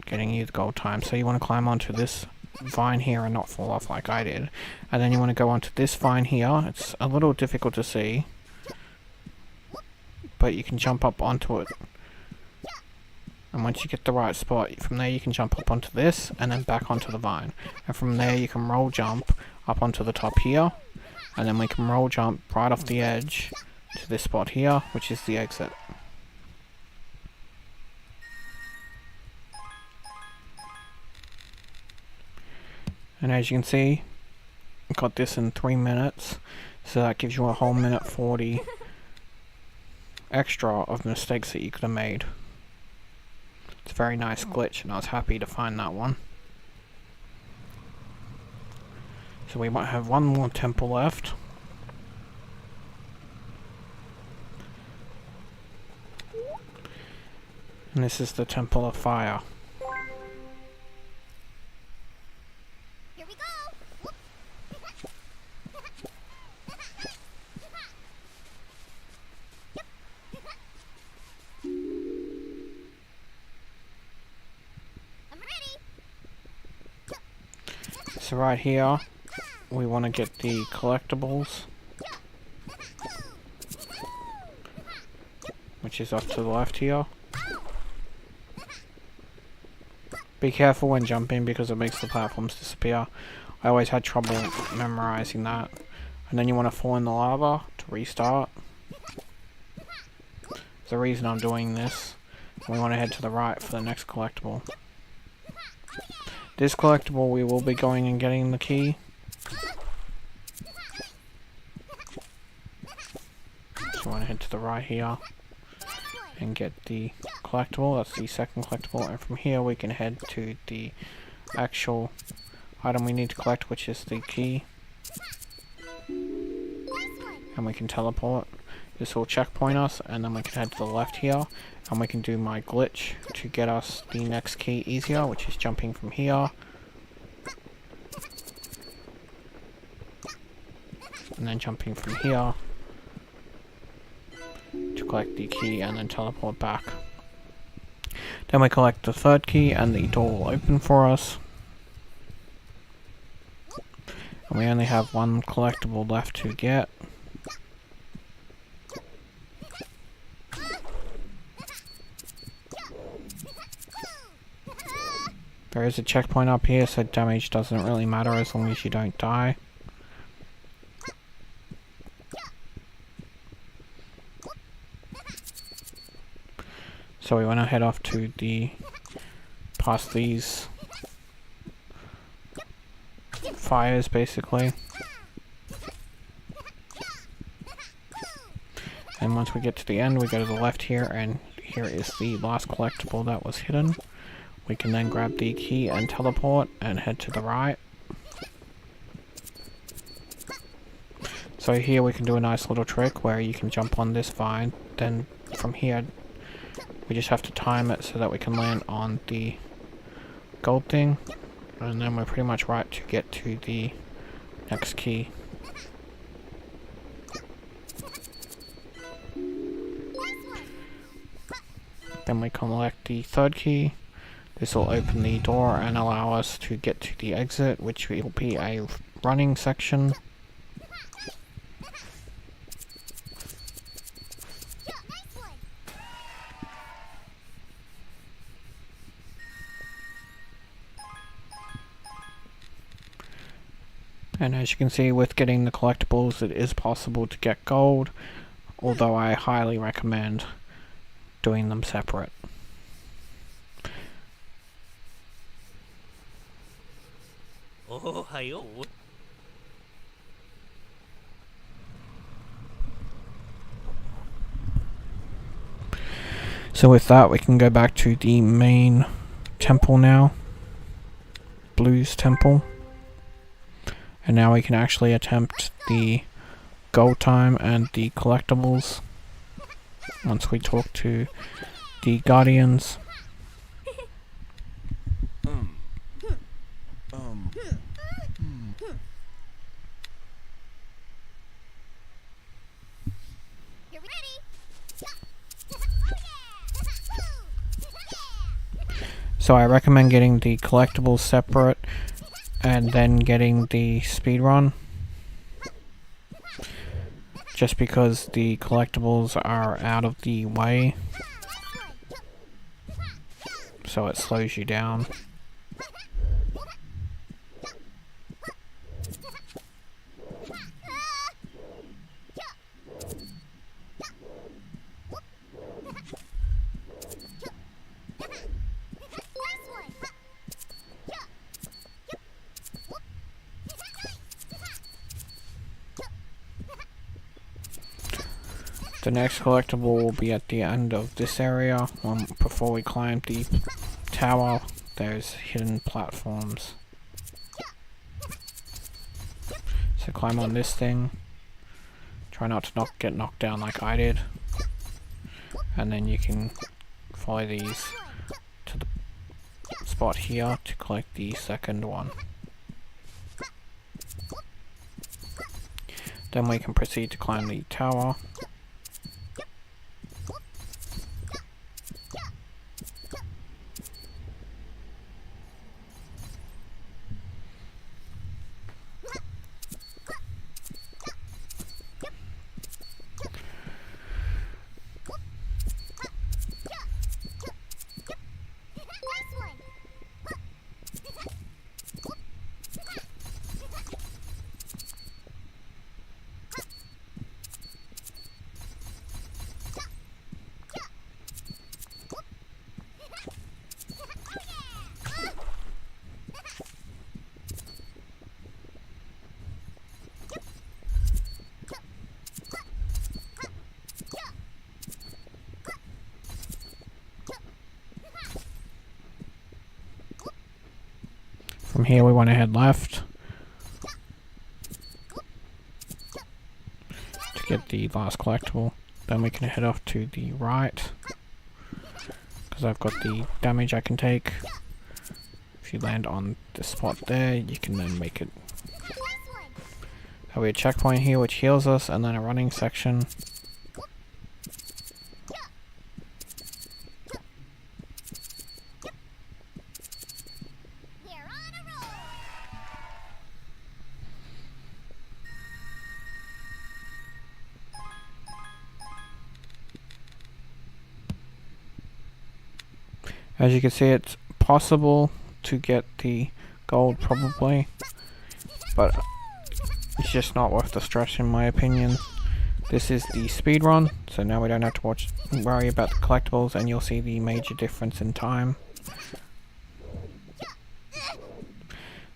getting you the gold time. So you want to climb onto this vine here and not fall off like I did. And then you want to go onto this vine here. It's a little difficult to see, but you can jump up onto it. And once you get the right spot, from there you can jump up onto this and then back onto the vine. And from there you can roll jump up onto the top here. and then we can roll jump right off the edge to this spot here, which is the exit. And as you can see, I got this in 3 minutes, so that gives you a whole minute 40 extra of mistakes that you could have made. It's a very nice glitch, and I was happy to find that one. So we might have one more temple left. And this is the Temple of Fire. Here we go. I'm ready. So right here, we want to get the collectibles, which is off to the left here. Be careful when jumping because it makes the platforms disappear. I always had trouble memorizing that. And then you want to fall in the lava to restart. There's a reason I'm doing this. We want to head to the right for the next collectible. This collectible we will be going and getting the key. So we want to head to the right here and get the collectible. That's the second collectible, and from here we can head to the actual item we need to collect, which is the key, and we can teleport. This will checkpoint us, and then we can head to the left here, and we can do my glitch to get us the next key easier, which is jumping from here, and then jumping from here to collect the key and then teleport back. Then we collect the third key and the door will open for us. And we only have one collectible left to get. There is a checkpoint up here, so damage doesn't really matter as long as you don't die. So we want to head off to the, past these fires basically. And once we get to the end we go to the left here, and here is the last collectible that was hidden. We can then grab the key and teleport and head to the right. So here we can do a nice little trick where you can jump on this vine, then from here we just have to time it so that we can land on the gold thing, and then we're pretty much right to get to the next key. Then we collect the third key. This will open the door and allow us to get to the exit, which will be a running section. And as you can see, with getting the collectibles, it is possible to get gold, although I highly recommend doing them separate. Oh, hi-oh. So with that, we can go back to the main temple now. Blues Temple. And now we can actually attempt the gold time and the collectibles once we talk to the guardians. Here we ready. So I recommend getting the collectibles separate and then getting the speedrun, just because the collectibles are out of the way, so it slows you down. The next collectible will be at the end of this area. Before we climb the tower, there's hidden platforms. So climb on this thing. Try not to get knocked down like I did. And then you can follow these to the spot here to collect the second one. Then we can proceed to climb the tower. From here we want to head left to get the last collectible. Then we can head off to the right because I've got the damage I can take. If you land on the spot there, you can then make it. There'll be a checkpoint here which heals us, and then a running section. As you can see, it's possible to get the gold probably, but it's just not worth the stress in my opinion. This is the speed run, so now we don't have to worry about the collectibles, and you'll see the major difference in time.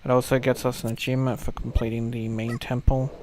It also gets us an achievement for completing the main temple.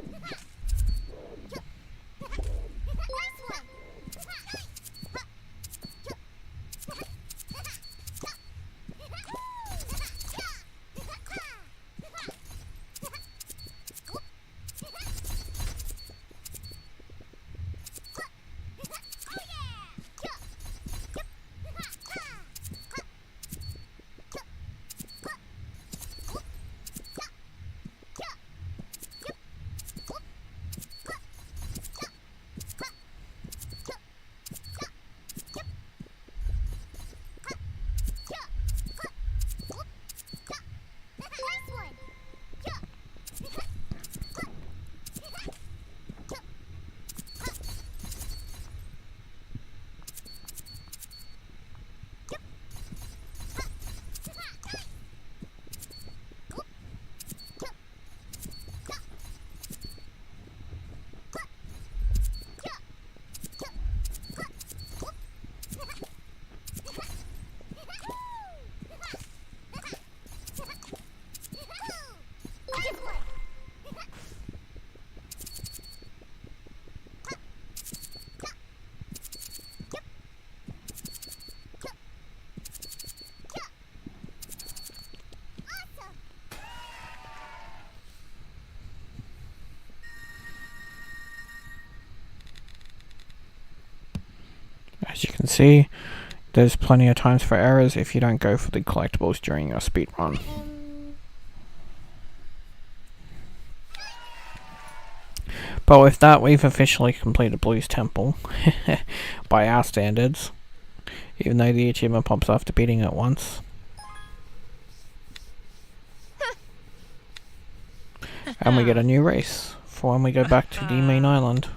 As you can see, there's plenty of times for errors if you don't go for the collectibles during your speed run. But with that, we've officially completed Blue's Temple, by our standards, even though the achievement pops after beating it once. And we get a new race for when we go back to the main island.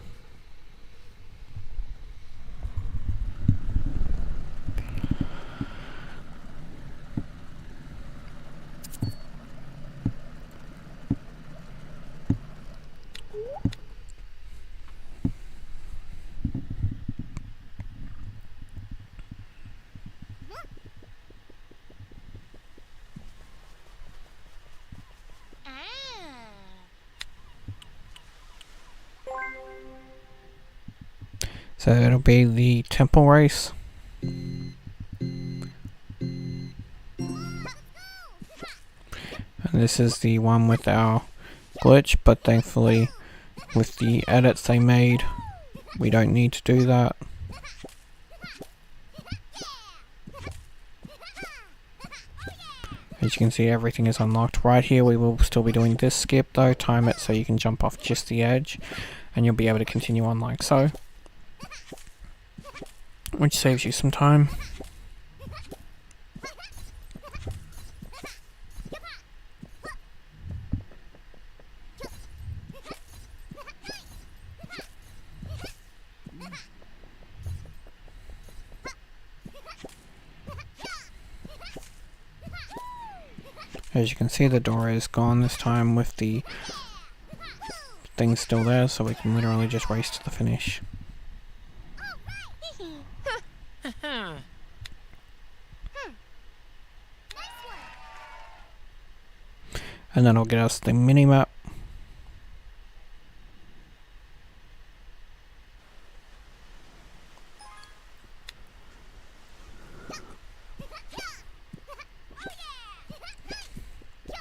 So it'll be the temple race. And this is the one with our glitch, but thankfully with the edits they made, we don't need to do that. As you can see, everything is unlocked. Right here we will still be doing this skip though. Time it so you can jump off just the edge and you'll be able to continue on like so, which saves you some time. As you can see, the door is gone this time with the thing still there, so we can literally just race to the finish. And then it'll get us the mini-map.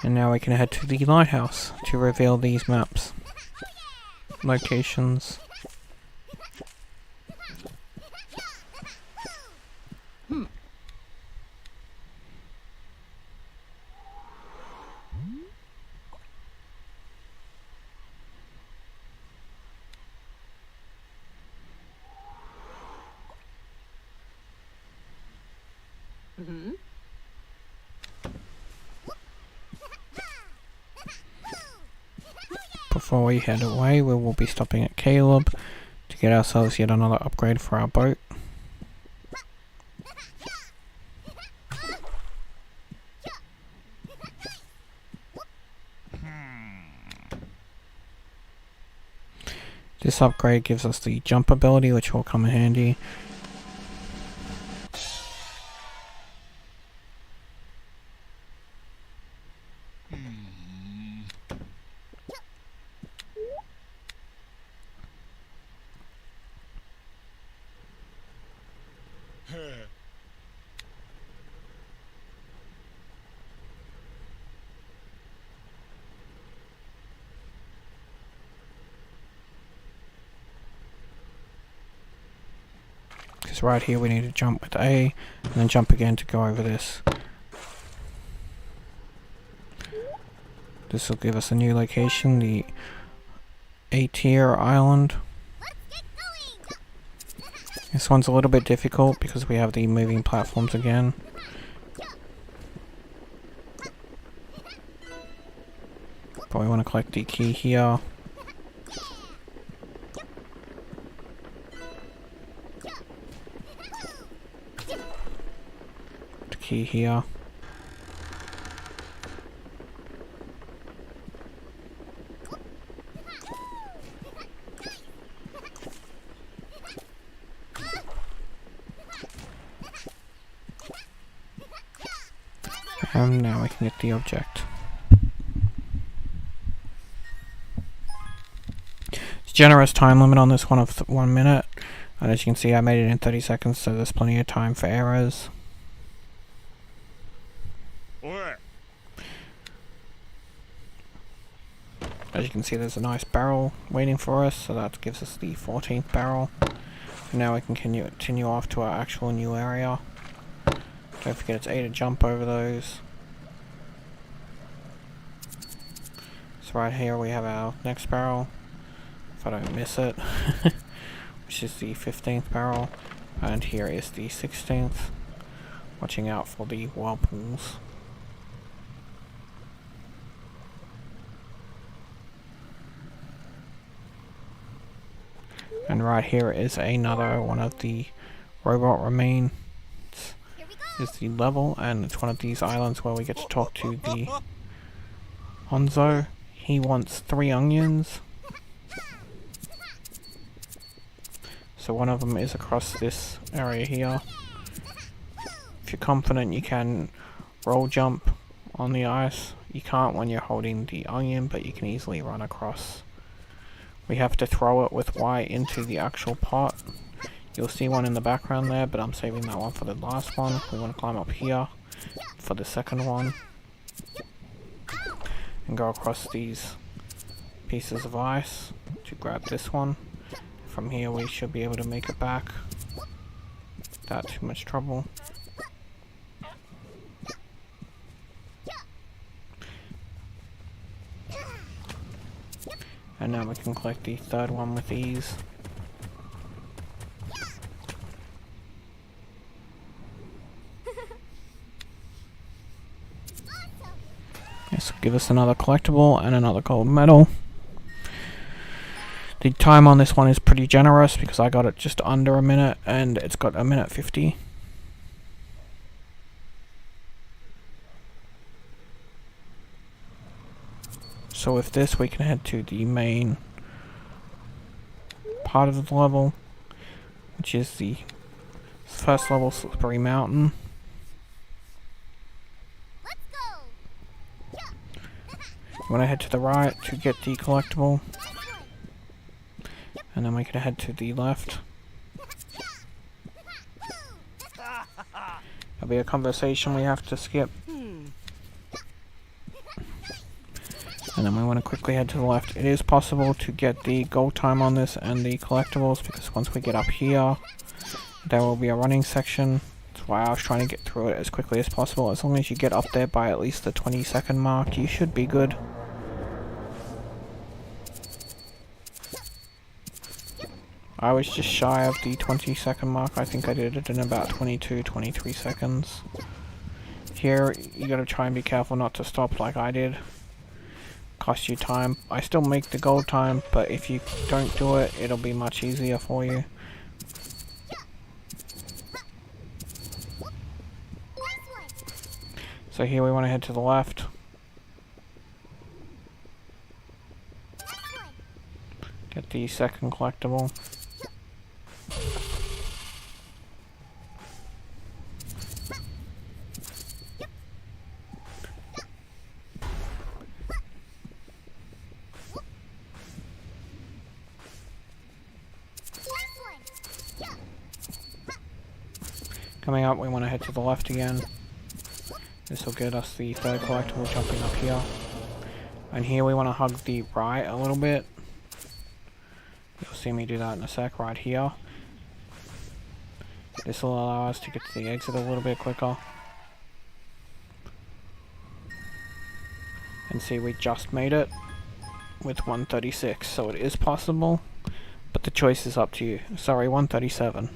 And now we can head to the lighthouse to reveal these maps. Locations. Before we head away, we will be stopping at Caleb to get ourselves yet another upgrade for our boat. This upgrade gives us the jump ability, which will come in handy. Because right here we need to jump with A, and then jump again to go over this. This will give us a new location, the Ater Island. This one's a little bit difficult because we have the moving platforms again. But we want to collect the key here. The key here. And now we can get the object. It's generous time limit on this one of 1 minute. And as you can see, I made it in 30 seconds, so there's plenty of time for errors. Where? As you can see, there's a nice barrel waiting for us, so that gives us the 14th barrel. And now we can continue off to our actual new area. Don't forget it's A to jump over those. So right here we have our next barrel, if I don't miss it, which is the 15th barrel, and here is the 16th. Watching out for the whirlpools. And right here is another one of the robot remains. Is the level, and it's one of these islands where we get to talk to the Honzo. He wants 3 onions. So one of them is across this area here. If you're confident you can roll jump on the ice. You can't when you're holding the onion, but you can easily run across we have to throw it with Y into the actual pot. You'll see one in the background there, but I'm saving that one for the last one. We want to climb up here for the second one and go across these pieces of ice to grab this one. From here we should be able to make it back without too much trouble. And now we can collect the third one with ease. This will give us another collectible and another gold medal. The time on this one is pretty generous because I got it just under a minute and it's got a minute 50. So with this we can head to the main part of the level, which is the first level, Slippery Mountain. Let's go. You want to head to the right to get the collectible, and then we can head to the left. There'll be a conversation we have to skip. And then we want to quickly head to the left. It is possible to get the gold time on this and the collectibles, because once we get up here, there will be a running section. That's why I was trying to get through it as quickly as possible. As long as you get up there by at least the 20-second mark, you should be good. I was just shy of the 20-second mark. I think I did it in about 22-23 seconds. Here, you gotta try and be careful not to stop like I did. Cost you time. I still make the gold time, but if you don't do it, it'll be much easier for you. So here we want to head to the left. Get the second collectible. Coming up, we want to head to the left again. This will get us the third collectible jumping up here. And here we want to hug the right a little bit. You'll see me do that in a sec right here. This will allow us to get to the exit a little bit quicker. And see, we just made it with 136, so it is possible, but the choice is up to you. Sorry, 137.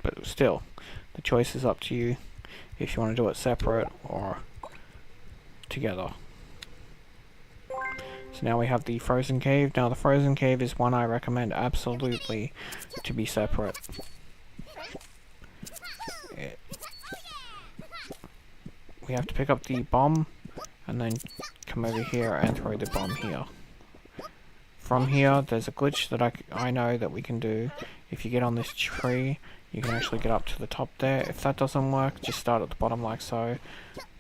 But still, the choice is up to you if you want to do it separate or together. So now we have the frozen cave. Now the frozen cave is one I recommend absolutely to be separate. We have to pick up the bomb and then come over here and throw the bomb here. From here, there's a glitch that I know that we can do. If you get on this tree, you can actually get up to the top there. If that doesn't work, just start at the bottom like so.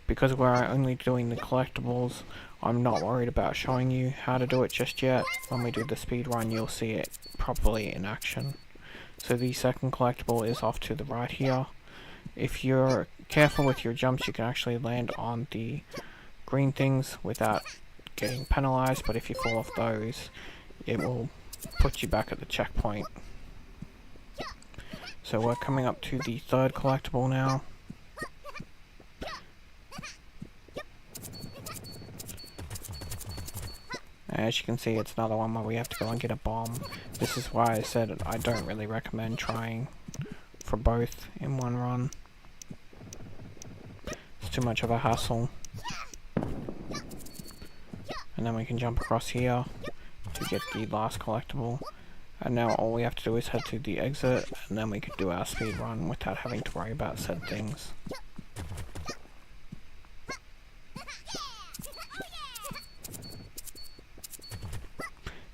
Because we're only doing the collectibles, I'm not worried about showing you how to do it just yet. When we do the speed run, you'll see it properly in action. So the second collectible is off to the right here. If you're careful with your jumps, you can actually land on the green things without getting penalized, but if you fall off those, it will put you back at the checkpoint. So we're coming up to the third collectible now. As you can see, it's another one where we have to go and get a bomb. This is why I said I don't really recommend trying for both in one run. It's too much of a hassle. And then we can jump across here to get the last collectible. And now all we have to do is head to the exit, and then we can do our speed run without having to worry about said things.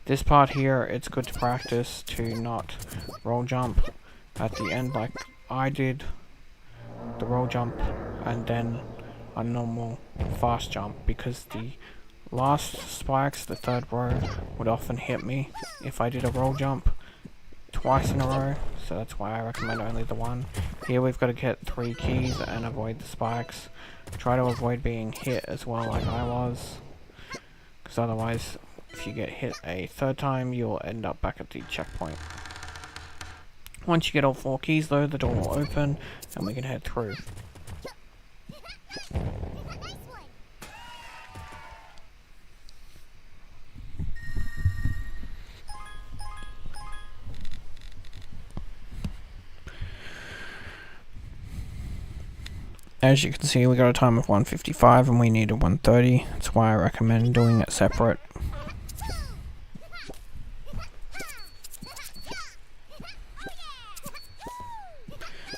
This part here, it's good to practice to not roll jump at the end like I did. The roll jump and then a normal fast jump, because the last spikes, the third row, would often hit me if I did a roll jump twice in a row, so that's why I recommend only the one. Here we've got to get 3 keys and avoid the spikes. Try to avoid being hit as well like I was, because otherwise if you get hit a third time you'll end up back at the checkpoint. Once you get all 4 keys though, the door will open and we can head through. As you can see, we got a time of 1:55 and we needed 1:30. That's why I recommend doing it separate.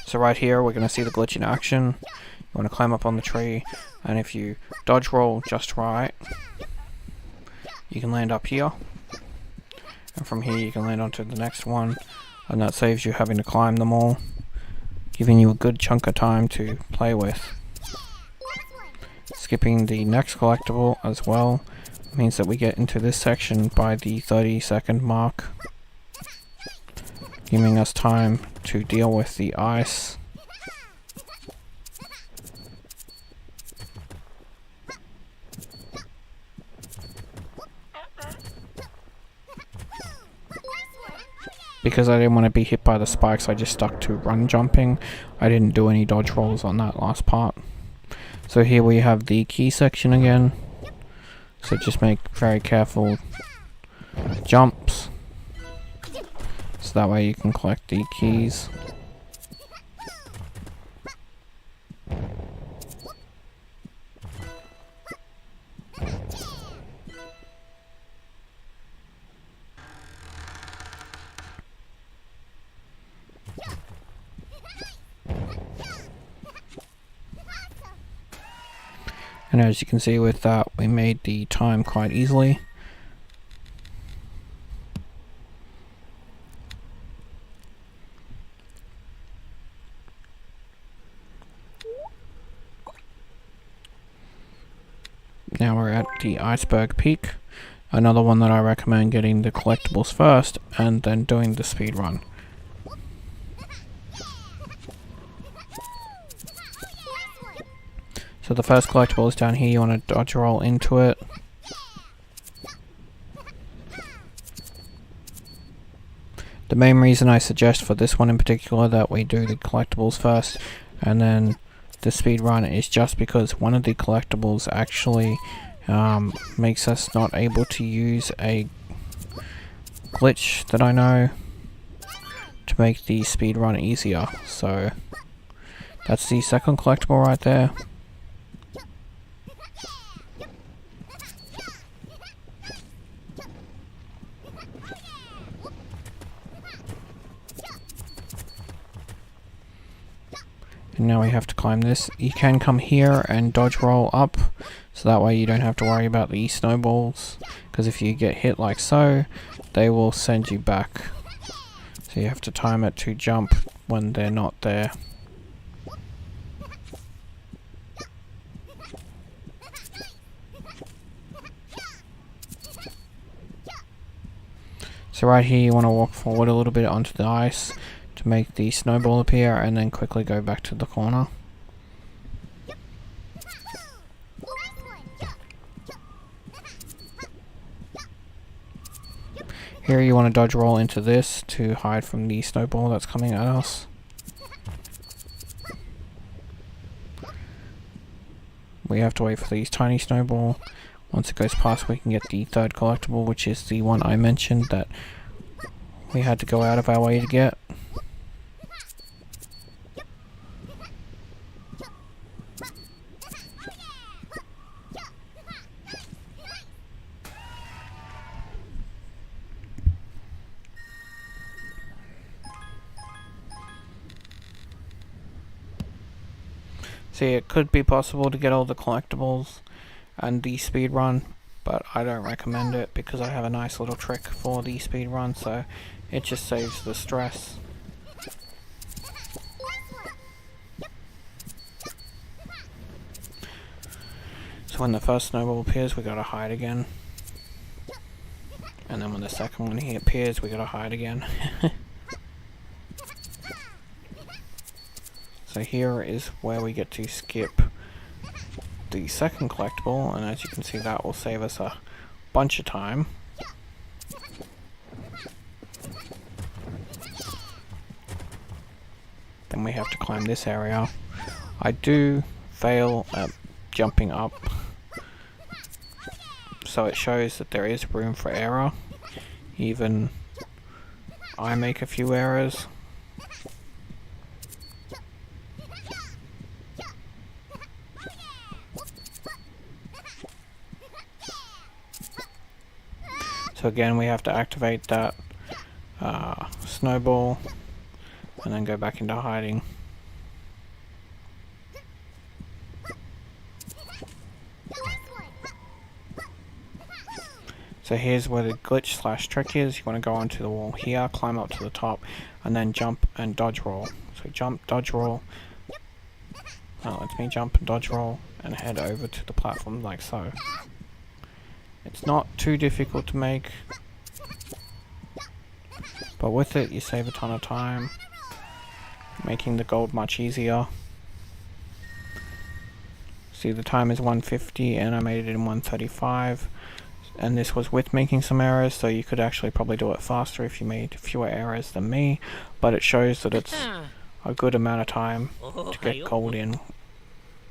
So right here, we're going to see the glitch in action. You want to climb up on the tree, and if you dodge roll just right, you can land up here. And from here, you can land onto the next one, and that saves you having to climb them all, giving you a good chunk of time to play with. Skipping the next collectible as well means that we get into this section by the 30-second mark, giving us time to deal with the ice. Because I didn't want to be hit by the spikes, I just stuck to run jumping. I didn't do any dodge rolls on that last part. So here we have the key section again. So just make very careful jumps, so that way you can collect the keys. And as you can see with that, we made the time quite easily. Now we're at the Iceberg Peak, another one that I recommend getting the collectibles first and then doing the speed run. So the first collectible is down here, you want to dodge roll into it. The main reason I suggest for this one in particular that we do the collectibles first and then the speed run is just because one of the collectibles actually makes us not able to use a glitch that I know to make the speed run easier. So that's the second collectible right there. And now we have to climb this. You can come here and dodge roll up, so that way you don't have to worry about the snowballs, because if you get hit like so, they will send you back. So you have to time it to jump when they're not there. So right here you want to walk forward a little bit onto the ice to make the snowball appear and then quickly go back to the corner. Here you want to dodge roll into this to hide from the snowball that's coming at us. We have to wait for these tiny snowball. Once it goes past, we can get the third collectible, which is the one I mentioned that we had to go out of our way to get. See, it could be possible to get all the collectibles and the speed run, but I don't recommend it because I have a nice little trick for the speed run, so it just saves the stress. So So when the first snowball appears, we gotta hide again. And then when the second one here appears, we gotta hide again. So here is where we get to skip the second collectible, and as you can see, that will save us a bunch of time. Then we have to climb this area. I do fail at jumping up, so it shows that there is room for error. Even I make a few errors. So again, we have to activate that snowball and then go back into hiding. So here's where the glitch slash trick is. You want to go onto the wall here, climb up to the top, and then jump and dodge roll. So jump, dodge roll. That lets me jump and dodge roll and head over to the platform like so. It's not too difficult to make, but with it you save a ton of time, making the gold much easier. See, the time is 150 and I made it in 135, and this was with making some errors, so you could actually probably do it faster if you made fewer errors than me, but it shows that it's a good amount of time to get gold in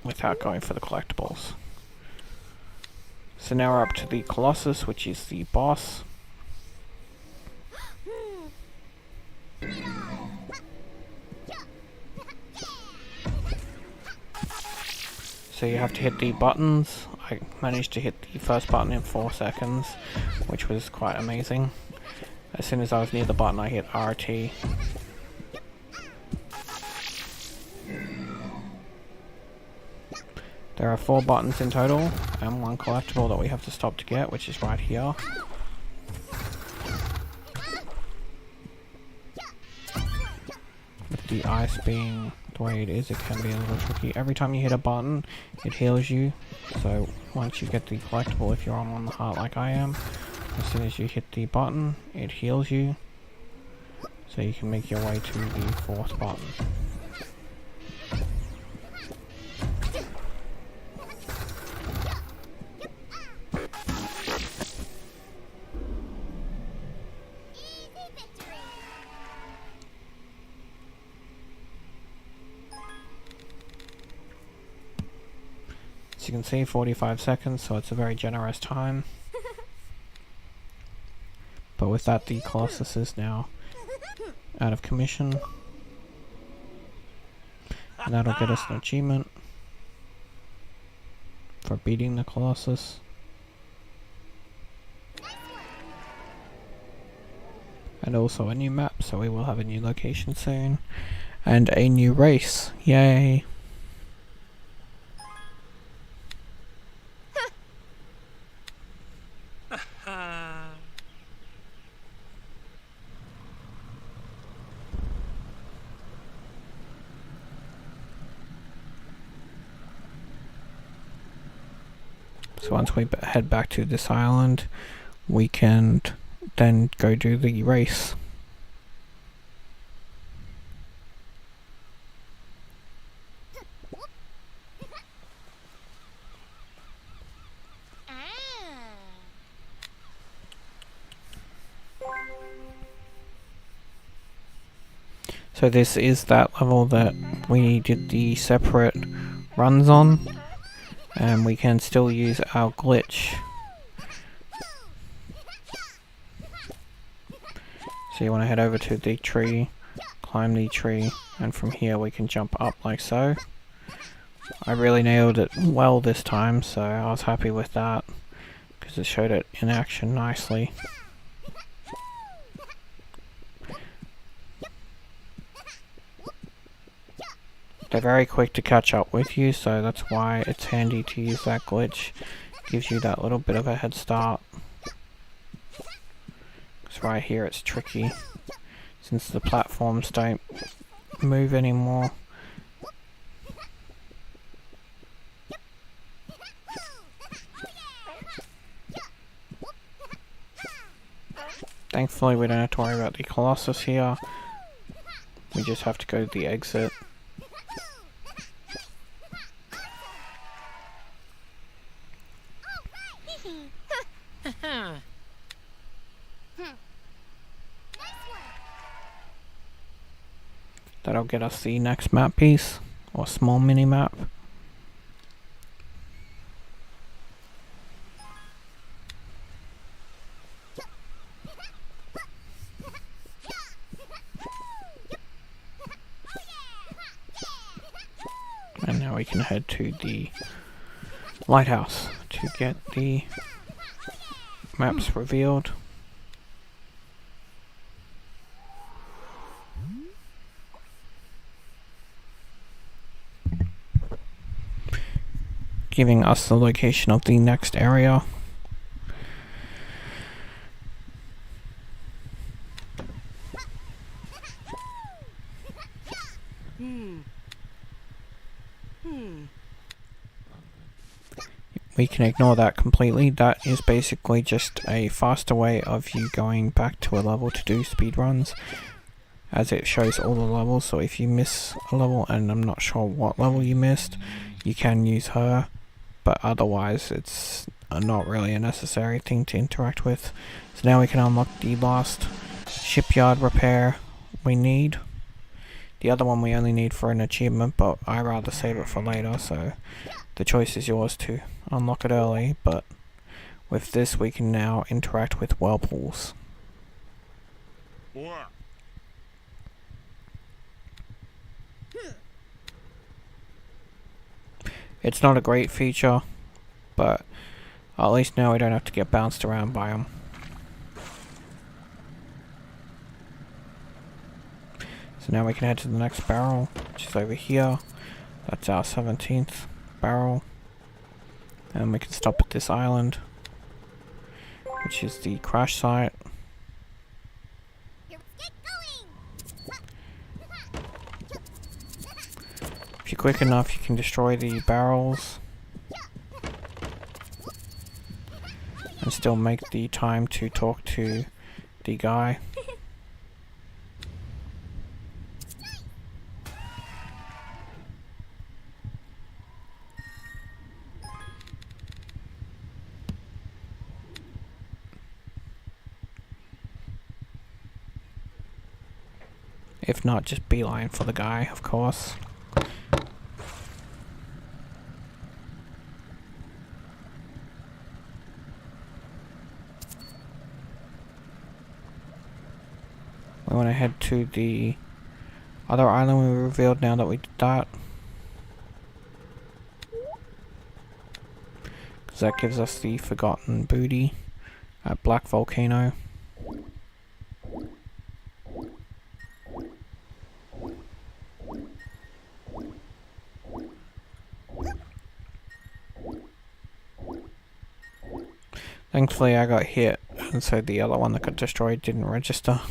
without going for the collectibles. So now we're up to the colossus, which is the boss. So you have to hit the buttons. I managed to hit the first button in 4 seconds, which was quite amazing. As soon as I was near the button, I hit RT. There are 4 buttons in total, and 1 collectible that we have to stop to get, which is right here. With the ice being the way it is, it can be a little tricky. Every time you hit a button, it heals you. So once you get the collectible, if you're on the heart like I am, as soon as you hit the button, it heals you. So you can make your way to the 4th button. You can see 45 seconds, so it's a very generous time. But with that, the colossus is now out of commission, and that'll get us an achievement for beating the colossus. And also a new map, so we will have a new location soon, and a new race. Yay! So once we head back to this island, we can then go do the race. So this is that level that we did the separate runs on, and we can still use our glitch. So you want to head over to the tree, climb the tree, and from here we can jump up like so. I really nailed it well this time, so I was happy with that, because it showed it in action nicely. They're very quick to catch up with you, so that's why it's handy to use that glitch. Gives you that little bit of a head start. Because right here it's tricky, since the platforms don't move anymore. Thankfully we don't have to worry about the colossus here. We just have to go to the exit. That'll get us the next map piece, or small mini map. And now we can head to the lighthouse to get the maps revealed. Giving us the location of the next area. We can ignore that completely. That is basically just a faster way of you going back to a level to do speedruns, as it shows all the levels. So if you miss a level, and I'm not sure what level you missed, you can use her, but otherwise it's not really a necessary thing to interact with. So now we can unlock the last shipyard repair we need. The other one we only need for an achievement, but I rather save it for later, so the choice is yours to unlock it early. But with this we can now interact with whirlpools. What? It's not a great feature, but at least now we don't have to get bounced around by them. So now we can head to the next barrel, which is over here. That's our 17th barrel. And we can stop at this island, which is the crash site. Here, get going. If you're quick enough, you can destroy the barrels and still make the time to talk to the guy. If not, just beeline for the guy, of course. We want to head to the other island we revealed now that we did that. Because that gives us the forgotten booty at Black Volcano. Thankfully I got hit, and so the other one that got destroyed didn't register.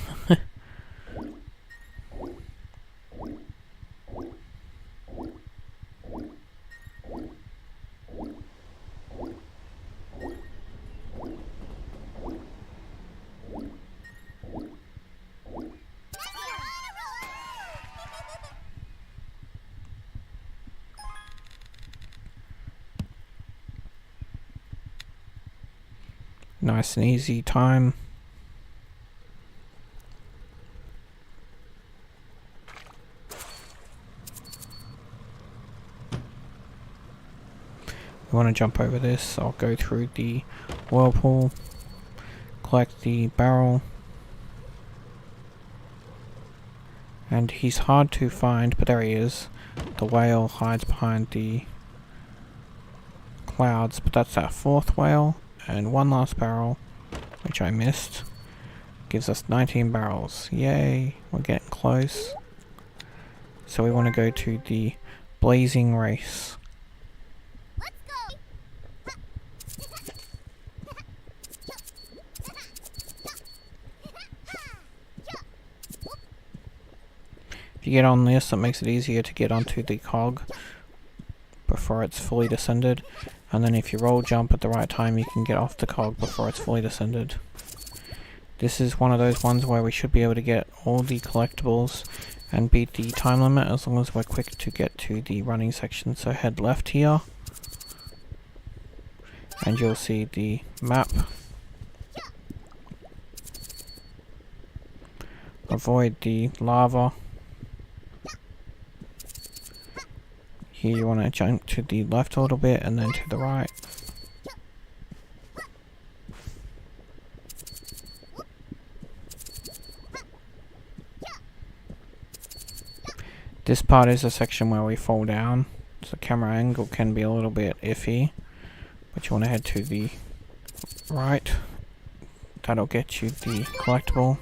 Nice and easy time. We want to jump over this. I'll go through the whirlpool, collect the barrel, and he's hard to find, but there he is. The whale hides behind the clouds, but that's our fourth whale. And one last barrel, which I missed, gives us 19 barrels. Yay, we're getting close. So we want to go to the Blazing Race. Let's go. If you get on this, it makes it easier to get onto the cog before it's fully descended. And then if you roll jump at the right time, you can get off the cog before it's fully descended. This is one of those ones where we should be able to get all the collectibles and beat the time limit as long as we're quick to get to the running section. So head left here and you'll see the map. Avoid the lava. Here you want to jump to the left a little bit and then to the right. This part is a section where we fall down, so the camera angle can be a little bit iffy, but you want to head to the right. That'll get you the collectible.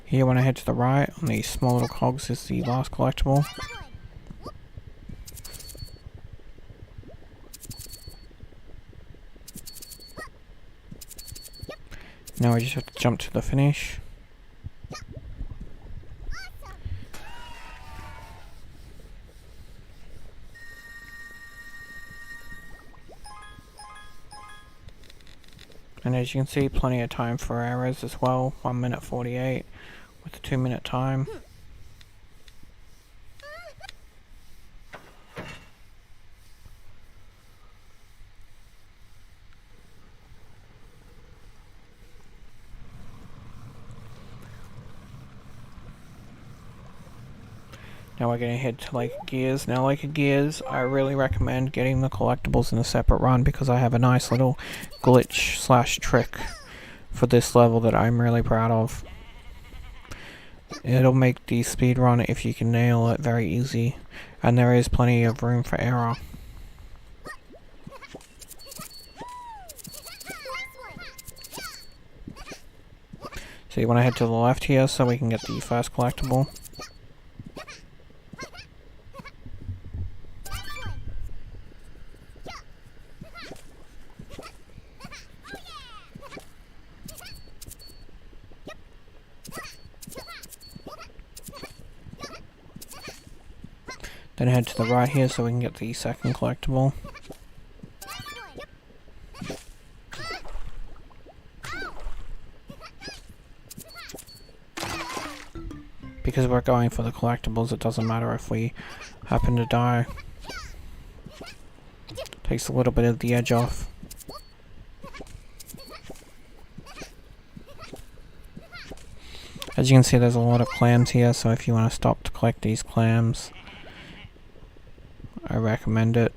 Here you want to head to the right on these small little cogs is the last collectible. Now we just have to jump to the finish. And as you can see, plenty of time for errors as well. 1 minute 48 with a 2-minute time. Now we're going to head to Lake of Gears. Now Lake of Gears, I really recommend getting the collectibles in a separate run because I have a nice little glitch slash trick for this level that I'm really proud of. It'll make the speed run, if you can nail it, very easy, and there is plenty of room for error. So you want to head to the left here so we can get the first collectible. Then head to the right here so we can get the second collectible. Because we're going for the collectibles, it doesn't matter if we happen to die. Takes a little bit of the edge off. As you can see, there's a lot of clams here, so if you want to stop to collect these clams, I recommend it.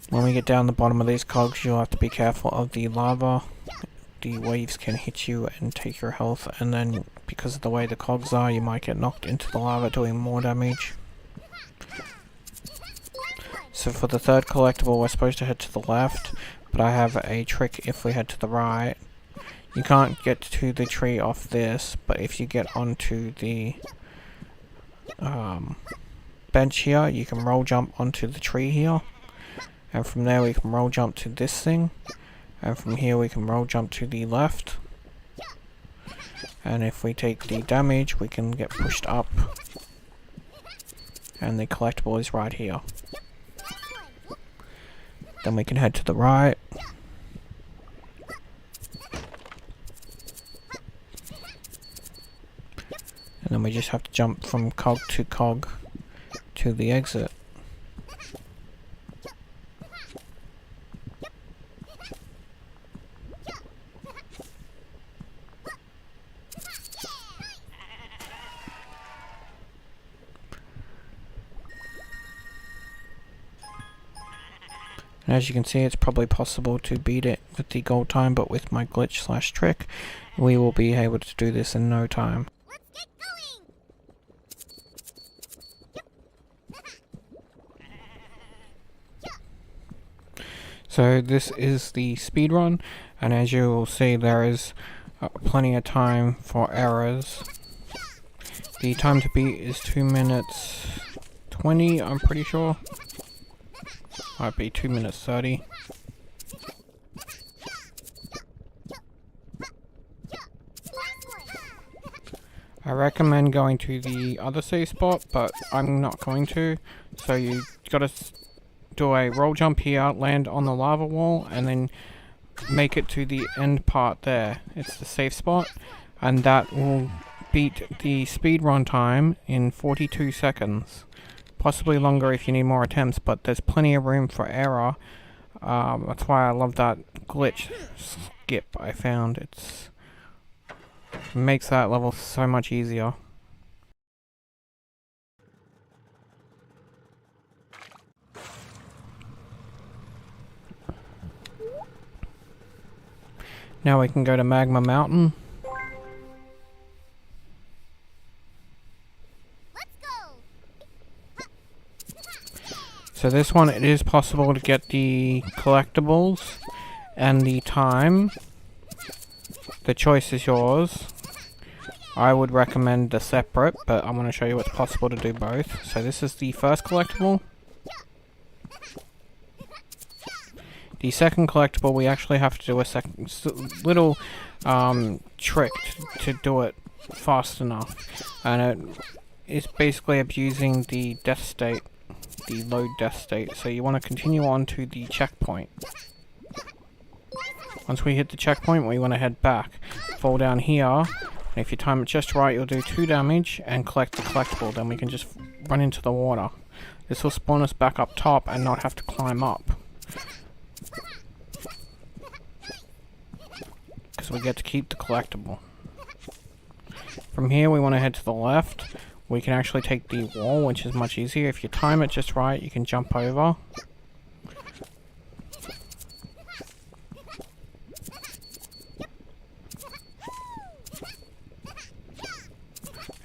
When we get down the bottom of these cogs, you'll have to be careful of the lava. The waves can hit you and take your health, and then because of the way the cogs are, you might get knocked into the lava, doing more damage. So for the third collectible, we're supposed to head to the left, but I have a trick if we head to the right. You can't get to the tree off this, but if you get onto the bench here, you can roll jump onto the tree here. And from there we can roll jump to this thing. And from here we can roll jump to the left. And if we take the damage, we can get pushed up. And the collectible is right here. Then we can head to the right. And then we just have to jump from cog to the exit. And as you can see, it's probably possible to beat it with the gold time, but with my glitch slash trick, we will be able to do this in no time. Let's get going! So this is the speed run, and as you will see, there is plenty of time for errors. The time to beat is 2 minutes 20, I'm pretty sure. Might be 2 minutes 30. I recommend going to the other save spot, but I'm not going to. So you gotta do a roll jump here, land on the lava wall, and then make it to the end part there. It's the safe spot, and that will beat the speedrun time in 42 seconds. Possibly longer if you need more attempts, but there's plenty of room for error. That's why I love that glitch skip I found. It makes that level so much easier. Now we can go to Magma Mountain. Let's go. So this one, it is possible to get the collectibles and the time. The choice is yours. I would recommend the separate, but I'm going to show you it's possible to do both. So this is the first collectible. The second collectible, we actually have to do a little trick to do it fast enough, and it is basically abusing the death state, the load death state. So you want to continue on to the checkpoint. Once we hit the checkpoint, we want to head back, fall down here, and if you time it just right, you'll do 2 damage and collect the collectible. Then we can just run into the water. This will spawn us back up top and not have to climb up, because we get to keep the collectible. From here we want to head to the left. We can actually take the wall, which is much easier. If you time it just right, you can jump over.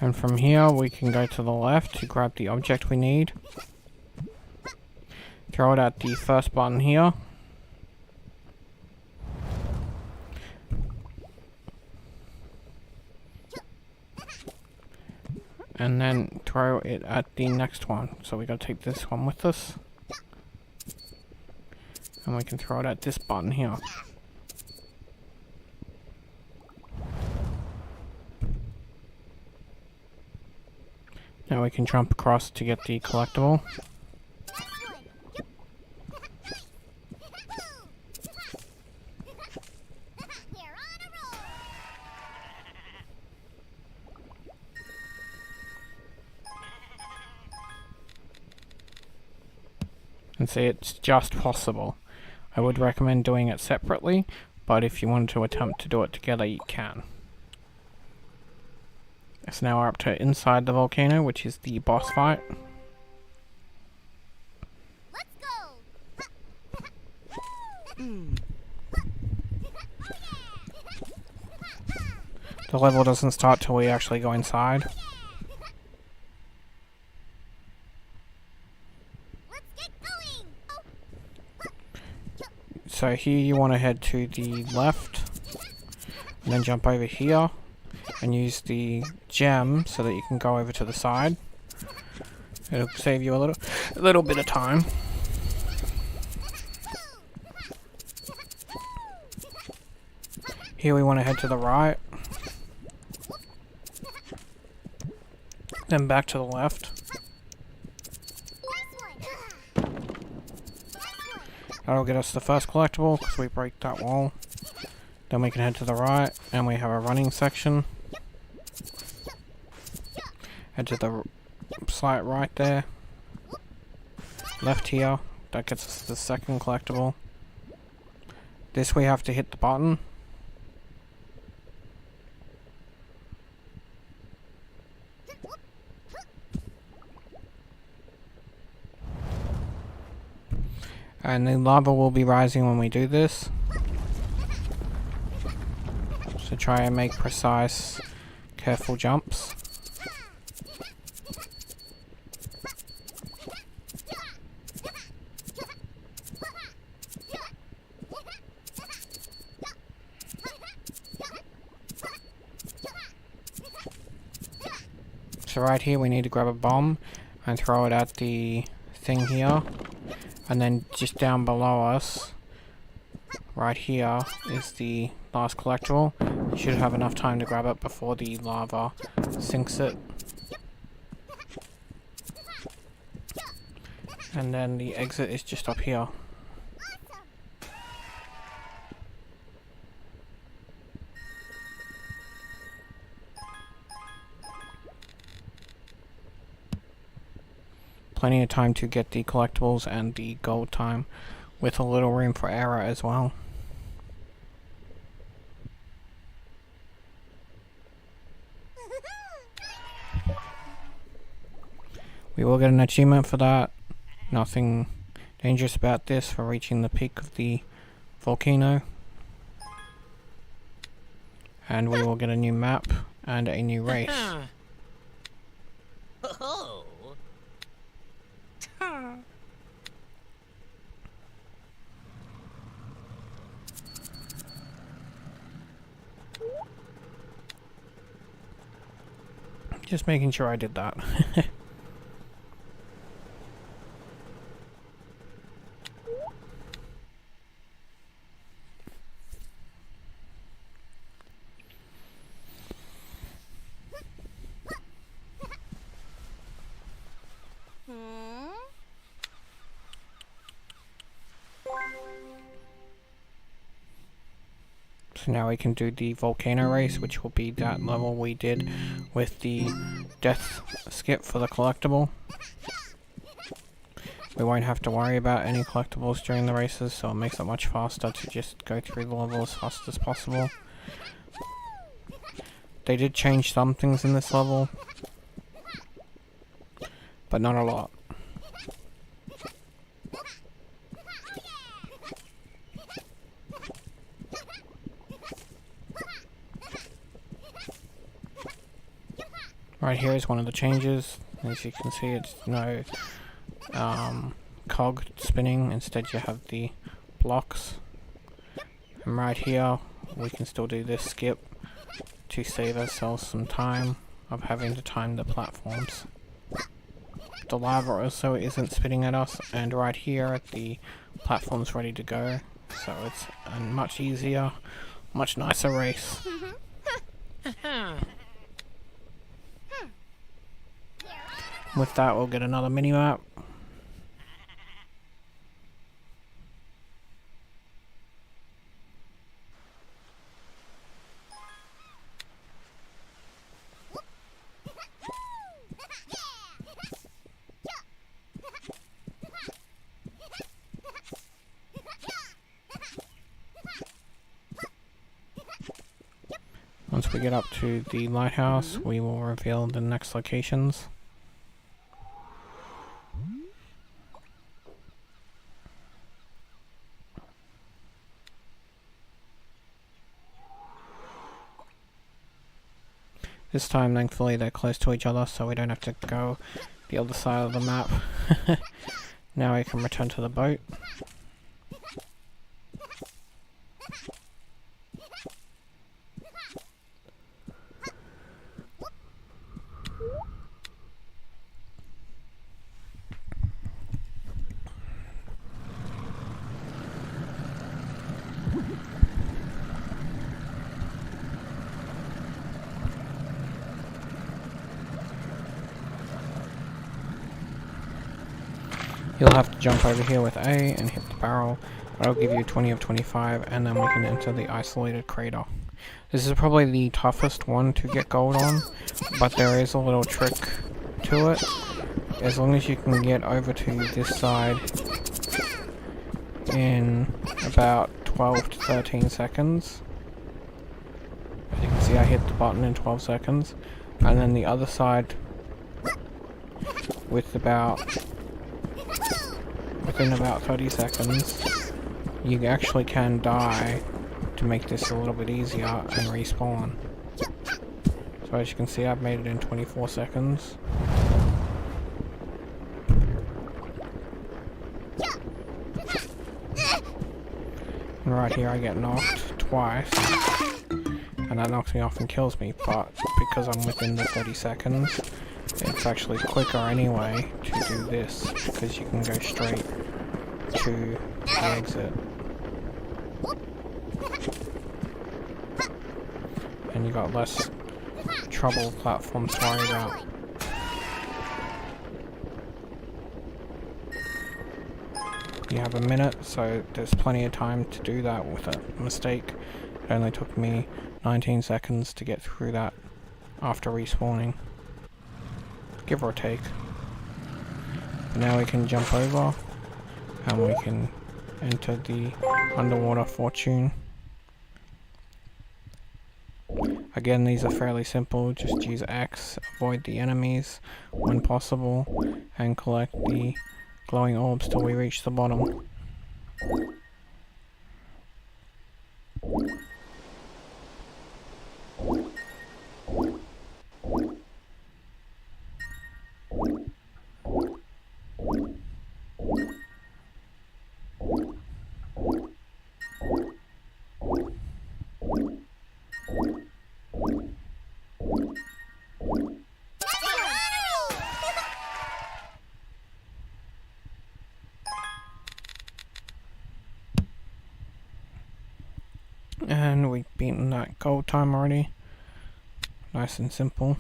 And from here we can go to the left to grab the object we need. Throw it at the first button here. And then throw it at the next one. So we gotta take this one with us. And we can throw it at this button here. Now we can jump across to get the collectible. And see, it's just possible. I would recommend doing it separately, but if you wanted to attempt to do it together, you can. So now we're up to inside the volcano, which is the boss fight. Let's go. The level doesn't start till we actually go inside. Let's get going. So here you want to head to the left, and then jump over here, and use the gem so that you can go over to the side. It'll save you a little bit of time. Here we want to head to the right, then back to the left. That'll get us the first collectible because we break that wall. Then we can head to the right, and we have a running section. Head to the slight right there. Left here, that gets us the second collectible. This we have to hit the button. And the lava will be rising when we do this. So try and make precise, careful jumps. So right here we need to grab a bomb and throw it at the thing here. And then just down below us, right here, is the last collectible. You should have enough time to grab it before the lava sinks it. And then the exit is just up here. Plenty of time to get the collectibles and the gold time, with a little room for error as well. We will get an achievement for that. Nothing dangerous about this for reaching the peak of the volcano. And we will get a new map and a new race. Oh. Just making sure I did that. So now we can do the volcano race, which will be that level we did with the death skip for the collectible. We won't have to worry about any collectibles during the races, so it makes it much faster to just go through the level as fast as possible. They did change some things in this level, but not a lot. Right here is one of the changes. As you can see, it's no cog spinning. Instead, you have the blocks. And right here, we can still do this skip to save ourselves some time of having to time the platforms. The lava also isn't spitting at us, and right here, the platform's ready to go. So it's a much easier, much nicer race. With that, we'll get another mini-map. Once we get up to the lighthouse, we will reveal the next locations. This time, thankfully, they're close to each other, so we don't have to go the other side of the map. Now we can return to the boat. You'll have to jump over here with A and hit the barrel. That'll give you 20 of 25, and then we can enter the isolated crater. This is probably the toughest one to get gold on, but there is a little trick to it. As long as you can get over to this side in about 12 to 13 seconds. As you can see, I hit the button in 12 seconds, and then the other side within about 30 seconds, you actually can die to make this a little bit easier and respawn. So as you can see, I've made it in 24 seconds. And right here I get knocked twice, and that knocks me off and kills me, but because I'm within the 30 seconds, it's actually quicker anyway to do this because you can go straight to the exit. And you got less trouble platforms to worry about. You have a minute, so there's plenty of time to do that with a mistake. It only took me 19 seconds to get through that after respawning. Give or take. But now we can jump over and we can enter the underwater fortune. Again, these are fairly simple. Just use X, avoid the enemies when possible, and collect the glowing orbs till we reach the bottom. And we've beaten that gold time already. Nice and simple.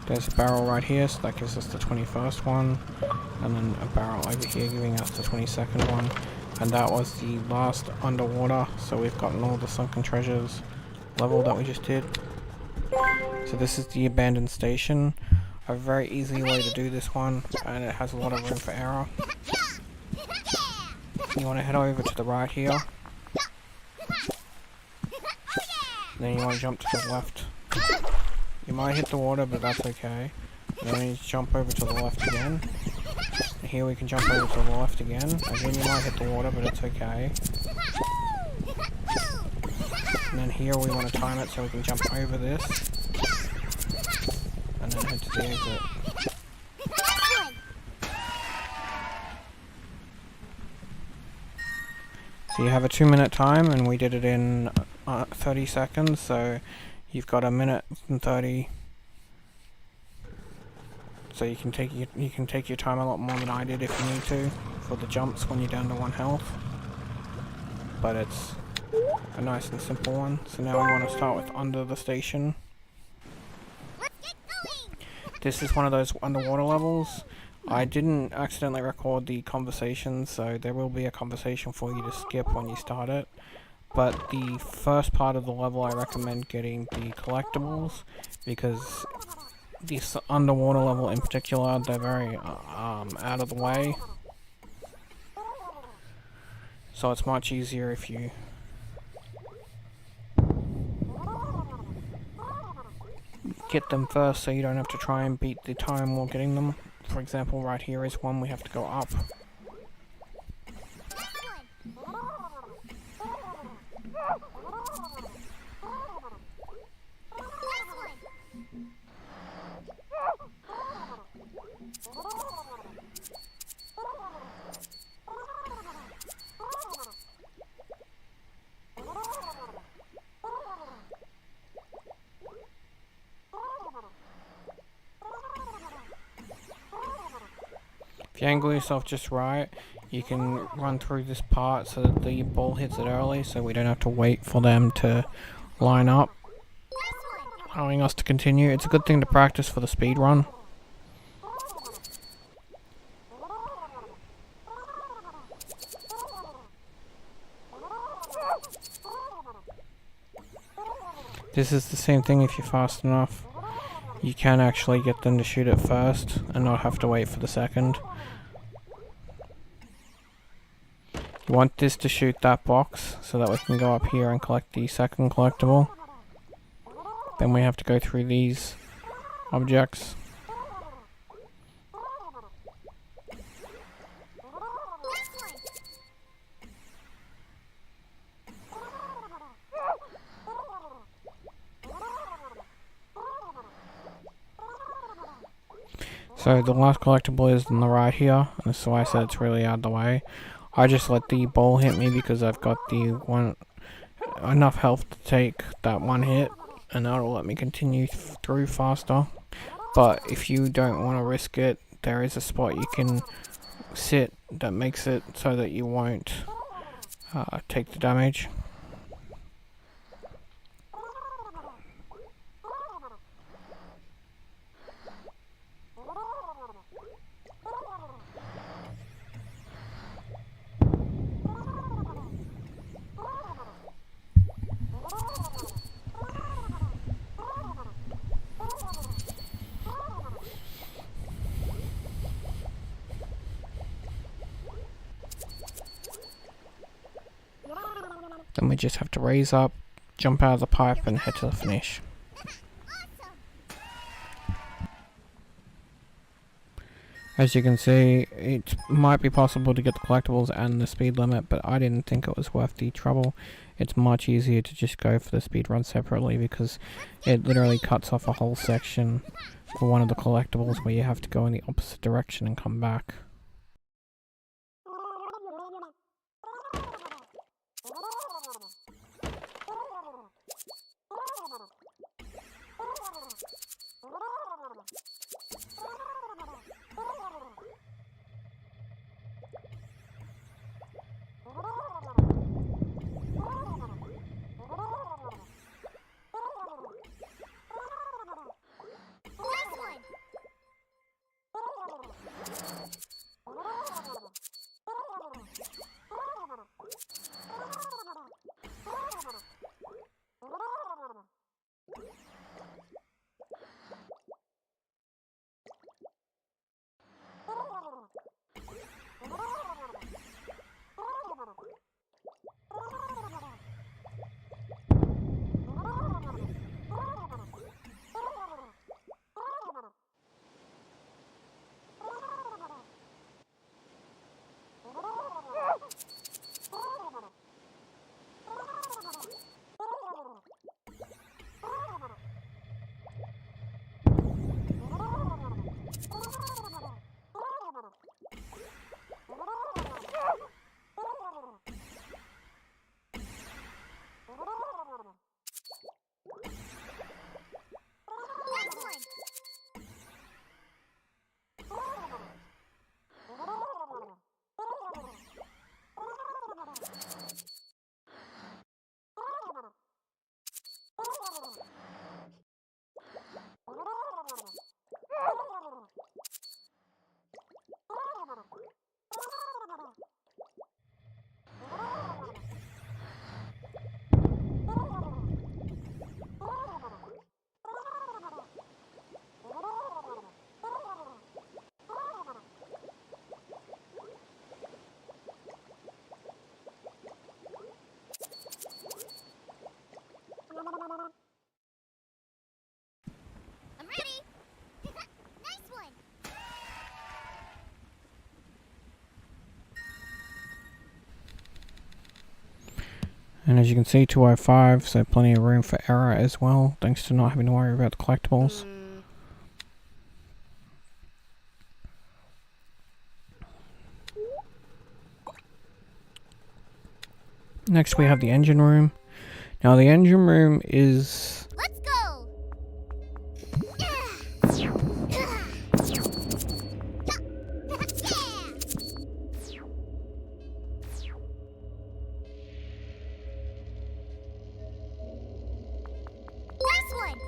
There's a barrel right here, so that gives us the 21st one. And then a barrel over here giving us the 22nd one. And that was the last underwater, so we've gotten all the Sunken Treasures level that we just did. So this is the abandoned station. A very easy way to do this one, and it has a lot of room for error. You want to head over to the right here. Then you want to jump to the left. You might hit the water, but that's okay. Then you jump over to the left again. And here we can jump over to the left again. Again, you might hit the water, but it's okay. And then here we want to time it so we can jump over this. And then head to the exit. So you have a 2-minute time, and we did it in 30 seconds, so you've got a minute and 30. So you can take your time a lot more than I did if you need to for the jumps when you're down to 1 health. But it's a nice and simple one. So now we want to start with under the station. This is one of those underwater levels. I didn't accidentally record the conversation, so there will be a conversation for you to skip when you start it. But the first part of the level I recommend getting the collectibles, because this underwater level in particular, they're very out of the way. So it's much easier if you get them first, so you don't have to try and beat the time while getting them. For example, right here is one we have to go up. If you angle yourself just right, you can run through this part so that the ball hits it early, so we don't have to wait for them to line up, allowing us to continue. It's a good thing to practice for the speed run. This is the same thing if you're fast enough. You can actually get them to shoot it first and not have to wait for the second. You want this to shoot that box so that we can go up here and collect the second collectible. Then we have to go through these objects. So the last collectible is on the right here, and this is why I said it's really out of the way. I just let the ball hit me because I've got the one enough health to take that one hit, and that'll let me continue through faster. But if you don't want to risk it, there is a spot you can sit that makes it so that you won't take the damage. Then we just have to raise up, jump out of the pipe, and head to the finish. As you can see, it might be possible to get the collectibles and the speed limit, but I didn't think it was worth the trouble. It's much easier to just go for the speed run separately because it literally cuts off a whole section for one of the collectibles where you have to go in the opposite direction and come back. I'm ready. Nice one. And as you can see, 205, so plenty of room for error as well, thanks to not having to worry about the collectibles. Next we have the engine room. Now the engine room is... Let's go. Nice one.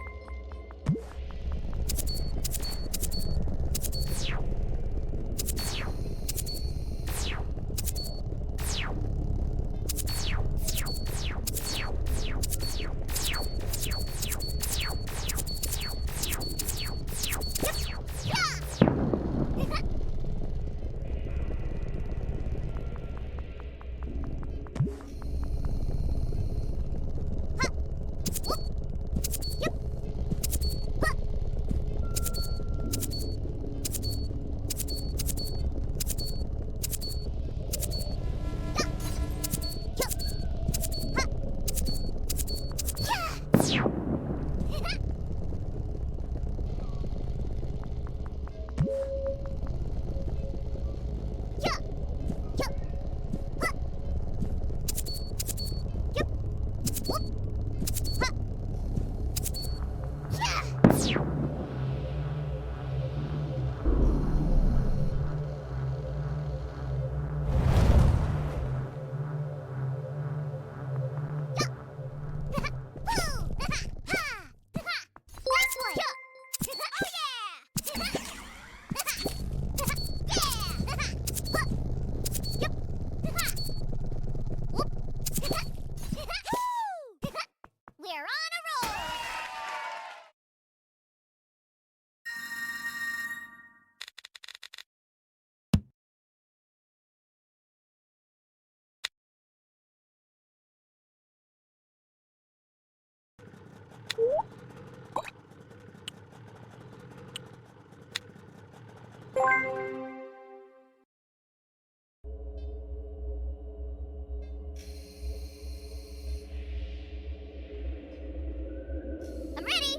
I'm ready.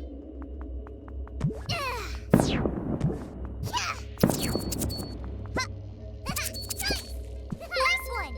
Nice one.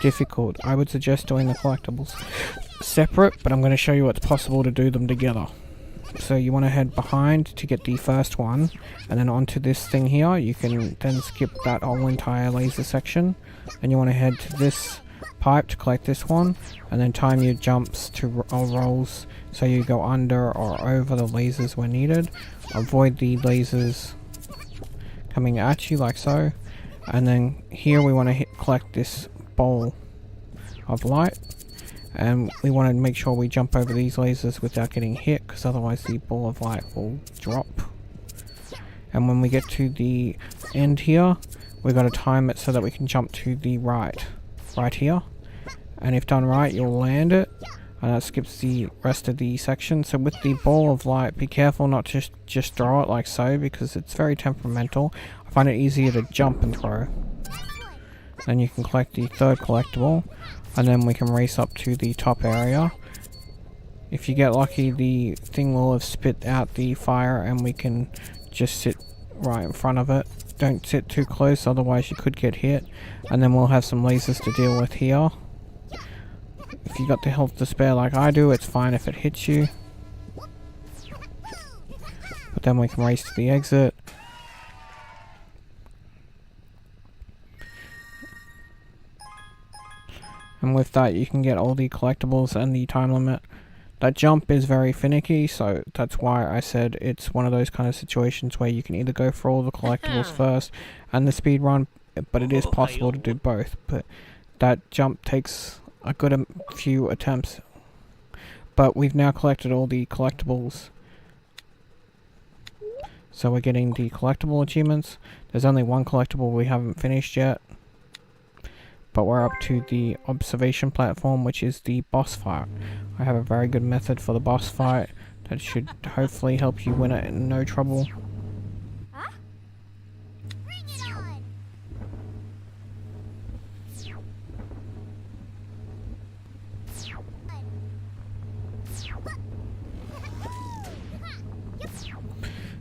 Difficult. I would suggest doing the collectibles separate, but I'm going to show you what's possible to do them together. So you want to head behind to get the first one, and then onto this thing here. You can then skip that whole entire laser section, and you want to head to this pipe to collect this one, and then time your jumps to rolls so you go under or over the lasers when needed. Avoid the lasers coming at you like so, and then here we want to collect this ball of light, and we want to make sure we jump over these lasers without getting hit, because otherwise the ball of light will drop. And when we get to the end here, we've got to time it so that we can jump to the right here, and if done right you'll land it, and that skips the rest of the section. So with the ball of light, be careful not to just throw it like so, because it's very temperamental. I find it easier to jump and throw. Then you can collect the third collectible, and then we can race up to the top area. If you get lucky, the thing will have spit out the fire and we can just sit right in front of it. Don't sit too close, otherwise you could get hit. And then we'll have some lasers to deal with here. If you got the health to spare like I do, it's fine if it hits you. But then we can race to the exit. And with that you can get all the collectibles and the time limit. That jump is very finicky, so that's why I said it's one of those kind of situations where you can either go for all the collectibles first and the speed run, but it is possible to do both. But that jump takes a good few attempts. But we've now collected all the collectibles, so we're getting the collectible achievements. There's only one collectible we haven't finished yet, but we're up to the observation platform, which is the boss fight. I have a very good method for the boss fight that should hopefully help you win it in no trouble. Huh? Bring it on!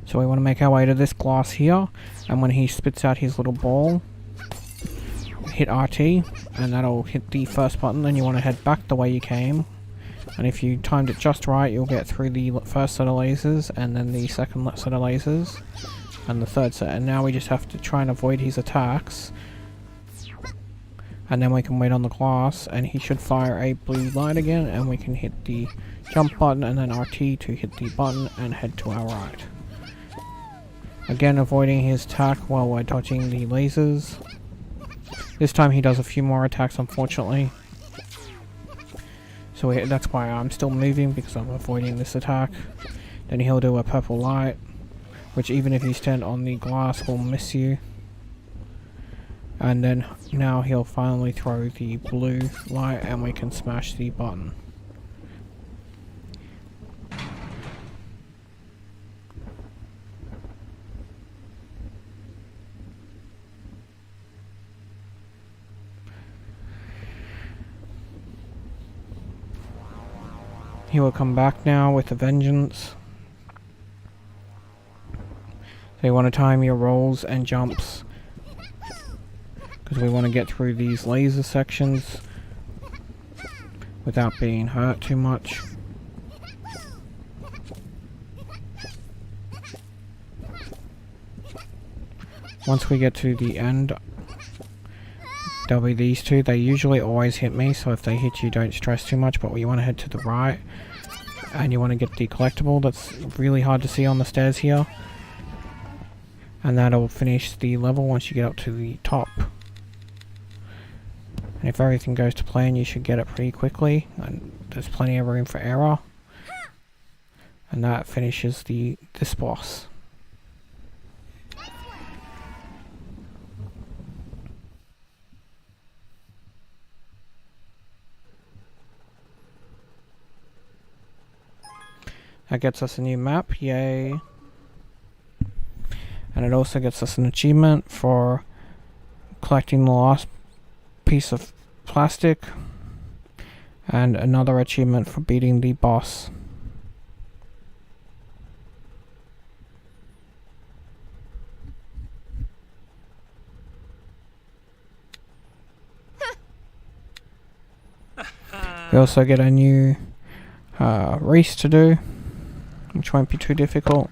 So we want to make our way to this glass here, and when he spits out his little ball, hit RT, and that'll hit the first button. Then you want to head back the way you came, and if you timed it just right, you'll get through the first set of lasers, and then the second set of lasers, and the third set. And now we just have to try and avoid his attacks, and then we can wait on the glass, and he should fire a blue light again, and we can hit the jump button and then RT to hit the button and head to our right. Again, avoiding his attack while we're dodging the lasers. This time he does a few more attacks, unfortunately. So that's why I'm still moving, because I'm avoiding this attack. Then he'll do a purple light, which even if you stand on the glass will miss you. And then now he'll finally throw the blue light and we can smash the button. He will come back now with a vengeance. So you want to time your rolls and jumps, because we want to get through these laser sections without being hurt too much. Once we get to the end, there'll be these two. They usually always hit me, so if they hit you, don't stress too much, but you want to head to the right and you want to get the collectible that's really hard to see on the stairs here, and that'll finish the level once you get up to the top. And if everything goes to plan, you should get it pretty quickly, and there's plenty of room for error, and that finishes this boss. That gets us a new map, yay. And it also gets us an achievement for collecting the last piece of plastic, and another achievement for beating the boss. We also get a new race to do, which won't be too difficult.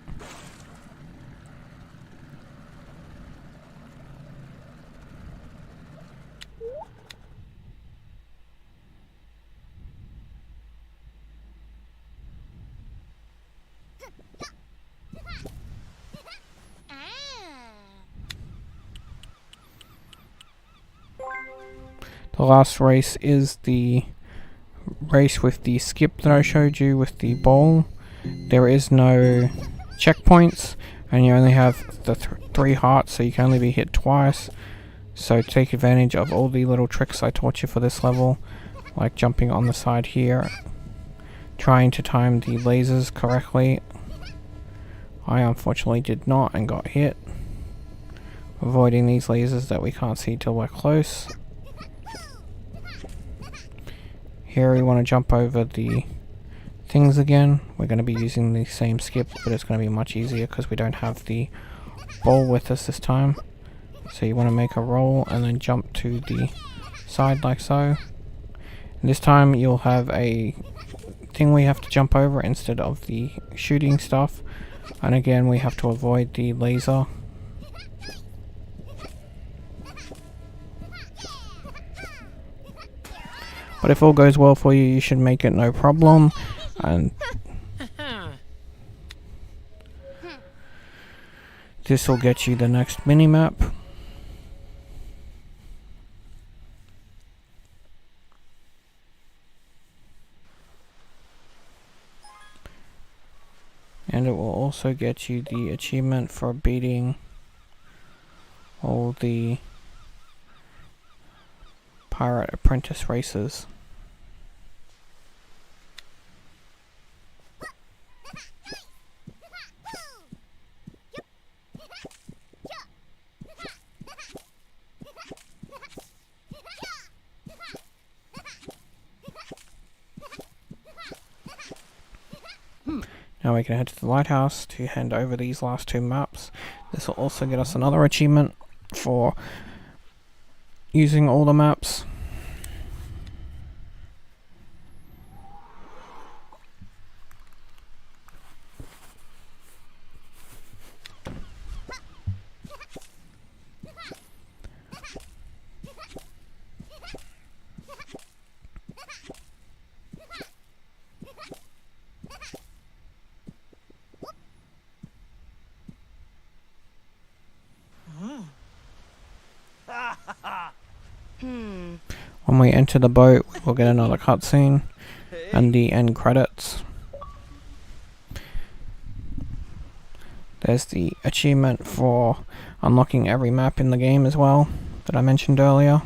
The last race is the race with the skip that I showed you with the ball. There is no checkpoints, and you only have the 3 hearts, so you can only be hit twice. So take advantage of all the little tricks I taught you for this level, like jumping on the side here, trying to time the lasers correctly. I unfortunately did not and got hit. Avoiding these lasers that we can't see till we're close. Here we want to jump over the things again. We're going to be using the same skip, but it's going to be much easier because we don't have the ball with us this time. So you want to make a roll and then jump to the side like so. And this time you'll have a thing we have to jump over instead of the shooting stuff. And again, we have to avoid the laser. But if all goes well for you, you should make it no problem. And this will get you the next mini-map. And it will also get you the achievement for beating all the pirate apprentice races. Now we can head to the lighthouse to hand over these last two maps. This will also get us another achievement for using all the maps. When we enter the boat, we'll get another cutscene and the end credits. There's the achievement for unlocking every map in the game as well that I mentioned earlier.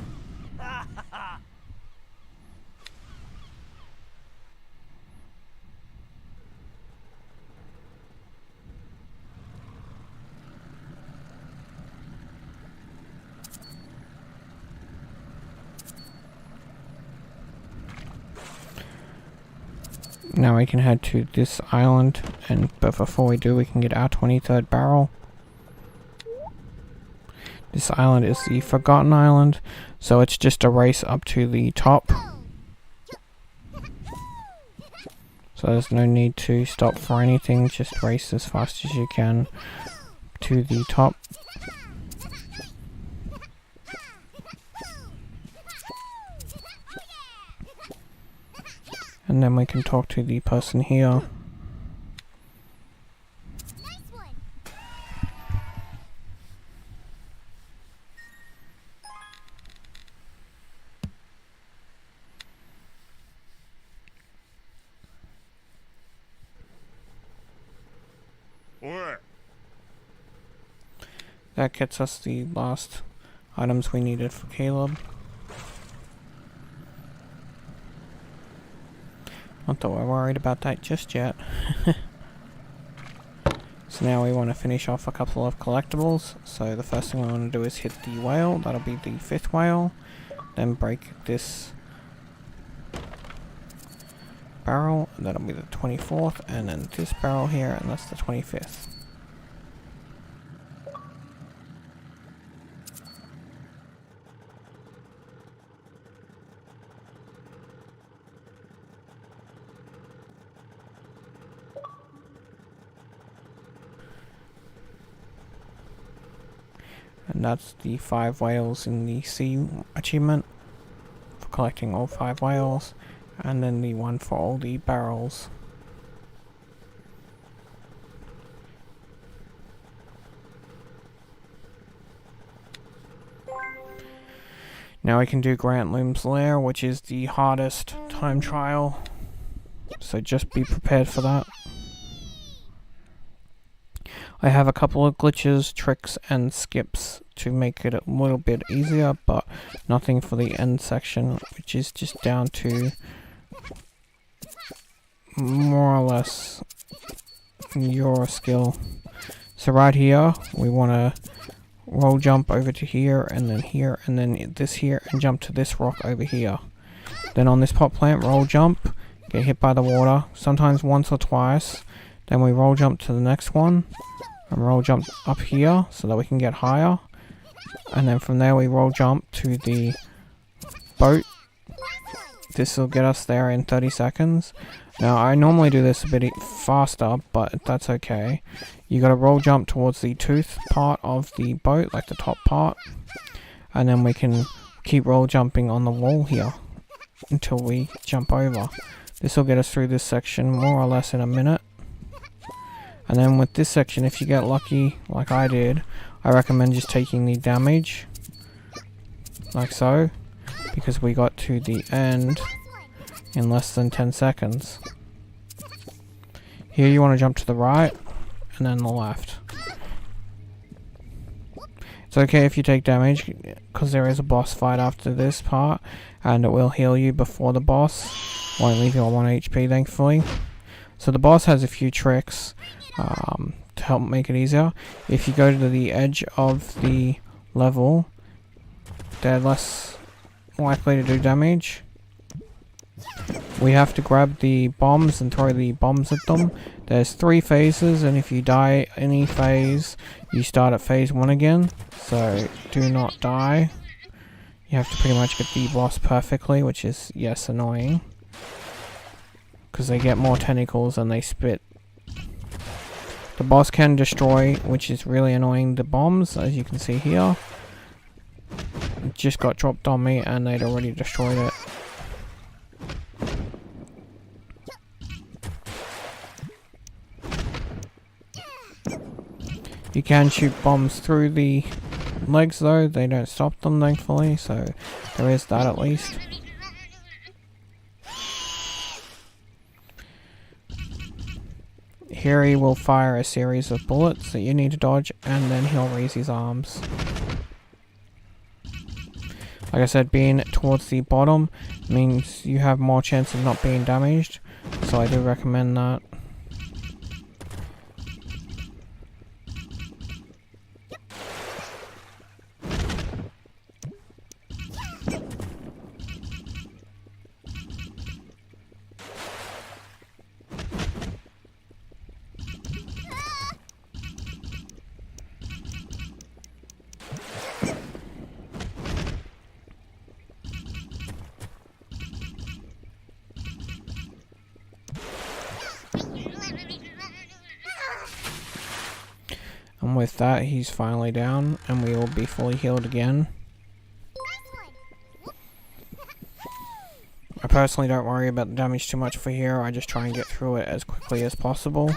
Now we can head to this island, but before we do, we can get our 23rd barrel. This island is the Forgotten Island, so it's just a race up to the top. So there's no need to stop for anything, just race as fast as you can to the top. And then we can talk to the person here. Nice one. Where? That gets us the last items we needed for Caleb. Not that we're worried about that just yet. So now we want to finish off a couple of collectibles. So the first thing we want to do is hit the whale. That'll be the 5th whale. Then break this barrel. That'll be the 24th. And then this barrel here, and that's the 25th. And that's the 5 whales in the sea achievement for collecting all 5 whales, and then the one for all the barrels. Now we can do Grant Loom's Lair, which is the hardest time trial, so just be prepared for that. I have a couple of glitches, tricks, and skips to make it a little bit easier, but nothing for the end section, which is just down to more or less your skill. So right here, we want to roll jump over to here, and then this here, and jump to this rock over here. Then on this pot plant, roll jump, get hit by the water, sometimes once or twice. Then we roll jump to the next one, and roll jump up here so that we can get higher. And then from there we roll jump to the boat. This will get us there in 30 seconds. Now I normally do this a bit faster, but that's okay. You gotta roll jump towards the tooth part of the boat, like the top part. And then we can keep roll jumping on the wall here. until we jump over. This will get us through this section more or less in a minute. And then with this section, if you get lucky like I did, I recommend just taking the damage like so, because we got to the end in less than 10 seconds. Here you want to jump to the right and then the left. It's okay if you take damage, because there is a boss fight after this part, and it will heal you before the boss. Won't leave you on 1 HP, thankfully. So the boss has a few tricks to help make it easier. If you go to the edge of the level, they're less likely to do damage. We have to grab the bombs and throw the bombs at them. There's 3 phases, and if you die any phase, you start at phase 1 again. So do not die. You have to pretty much get the boss perfectly, which is, yes, annoying, because they get more tentacles and they spit. The boss can destroy, which is really annoying, the bombs, as you can see here. It just got dropped on me and they'd already destroyed it. You can shoot bombs through the legs though, they don't stop them thankfully, so there is that at least. Here he will fire a series of bullets that you need to dodge, and then he'll raise his arms. Like I said, being towards the bottom means you have more chance of not being damaged, so I do recommend that. And with that, he's finally down, and we will be fully healed again. I personally don't worry about the damage too much for here, I just try and get through it as quickly as possible.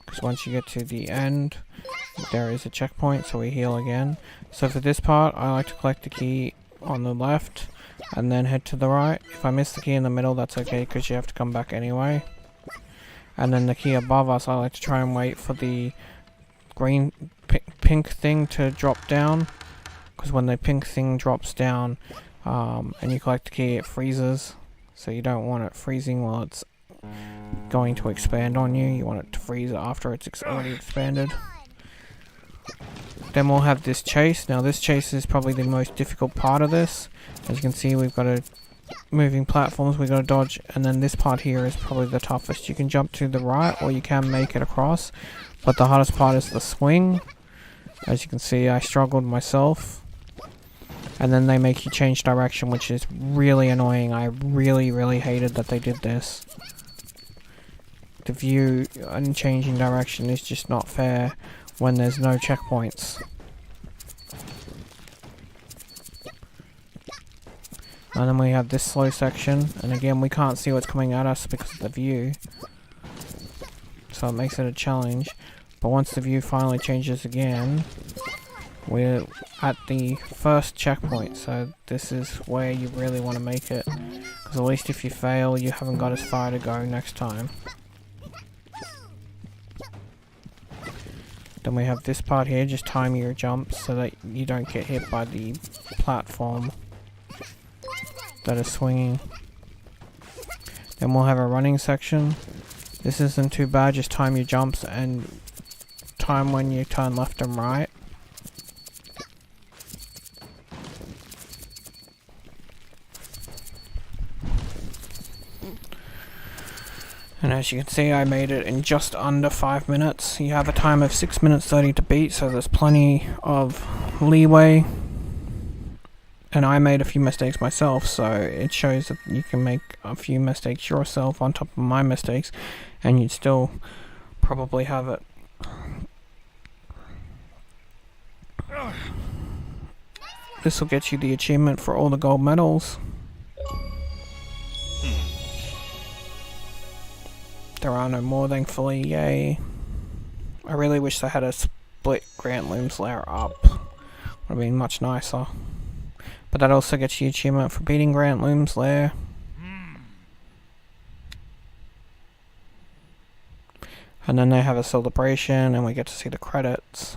Because once you get to the end, there is a checkpoint, so we heal again. So for this part, I like to collect the key on the left, and then head to the right. If I miss the key in the middle, that's okay, because you have to come back anyway. And then the key above us, I like to try and wait for the green pink thing to drop down, because when the pink thing drops down and you collect the key, it freezes, so you don't want it freezing while it's going to expand on you. You want it to freeze after it's already expanded. Then we'll have this chase. Now this chase is probably the most difficult part of this. As you can see, we've got a moving platforms we gotta dodge, and then this part here is probably the toughest. You can jump to the right or you can make it across, but the hardest part is the swing. As you can see, I struggled myself, and then they make you change direction, which is really annoying. I really hated that they did this. The view and changing direction is just not fair when there's no checkpoints. And then we have this slow section, and again we can't see what's coming at us because of the view, so it makes it a challenge. But once the view finally changes again, we're at the first checkpoint, so this is where you really want to make it, because at least if you fail, you haven't got as far to go next time. Then we have this part here, just time your jumps so that you don't get hit by the platform that is swinging. Then we'll have a running section. This isn't too bad, just time your jumps and time when you turn left and right. And as you can see, I made it in just under 5 minutes. You have a time of 6 minutes 30 to beat, so there's plenty of leeway. And I made a few mistakes myself, so it shows that you can make a few mistakes yourself on top of my mistakes, and you'd still probably have it. This will get you the achievement for all the gold medals. There are no more, thankfully, yay. I really wish they had a split Grant Loom's Lair up. Would have been much nicer. But that also gets you achievement for beating Grant Loom's Lair. And then they have a celebration and we get to see the credits.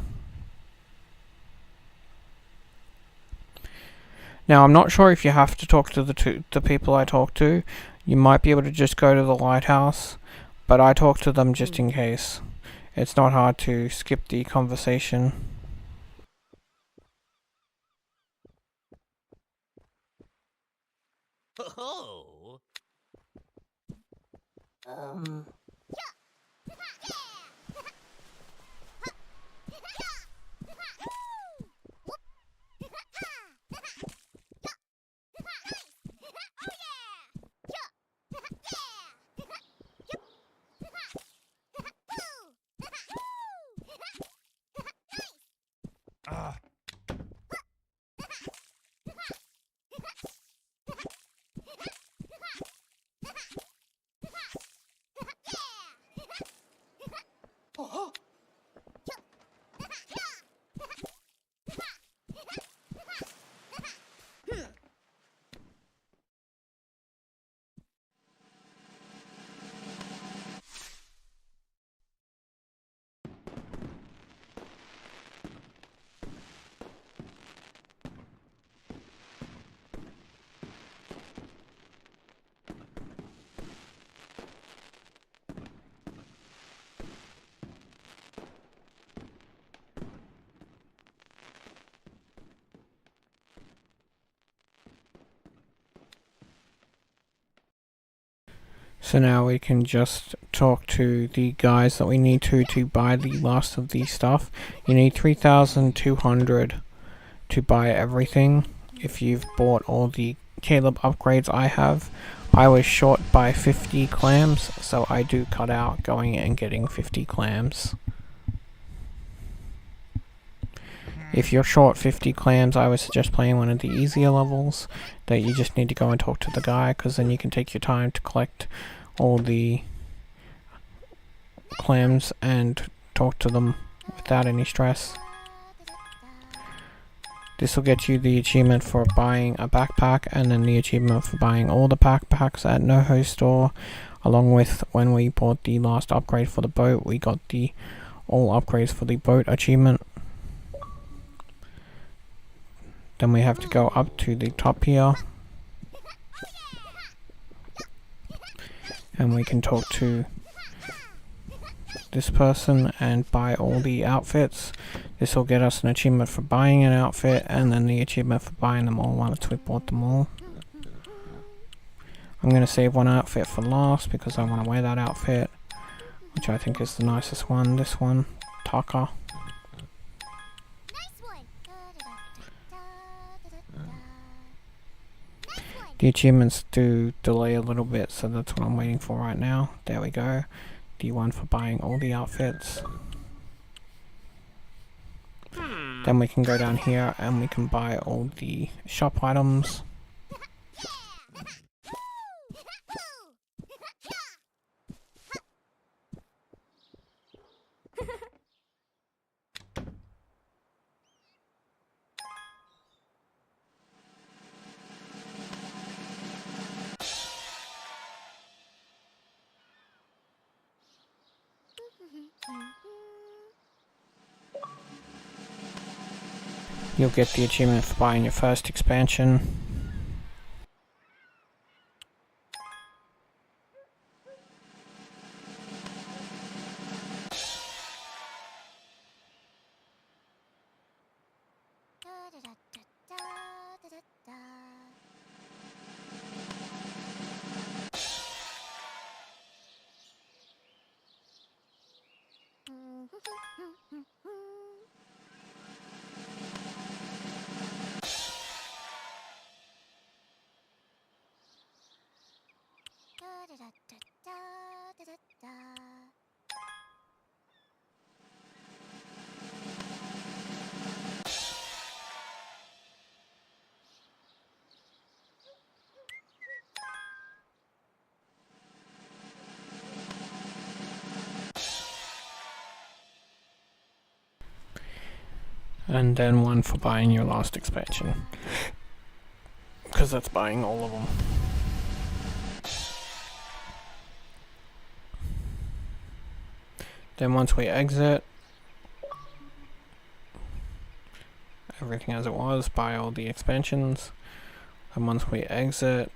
Now I'm not sure if you have to talk to the people I talk to. You might be able to just go to the lighthouse, but I talk to them just in case. It's not hard to skip the conversation. Oh. So now we can just talk to the guys that we need to buy the last of the stuff. You need 3,200 to buy everything. If you've bought all the Caleb upgrades I have, I was short by 50 clams, so I do cut out going and getting 50 clams. If you're short 50 clams, I would suggest playing one of the easier levels that you just need to go and talk to the guy, because then you can take your time to collect all the clams and talk to them without any stress. This will get you the achievement for buying a backpack, and then the achievement for buying all the backpacks at NoHo store, along with when we bought the last upgrade for the boat, we got the all upgrades for the boat achievement. Then we have to go up to the top here, and we can talk to this person and buy all the outfits. This will get us an achievement for buying an outfit, and then the achievement for buying them all once we bought them all. I'm going to save one outfit for last because I want to wear that outfit, which I think is the nicest one. This one, Taka. The achievements do delay a little bit, so that's what I'm waiting for right now. There we go. The one for buying all the outfits. Then we can go down here and we can buy all the shop items. You'll get the achievement for buying your first expansion. And then one for buying your last expansion. Because that's buying all of them. Then once we exit, everything as it was, buy all the expansions. And once we exit,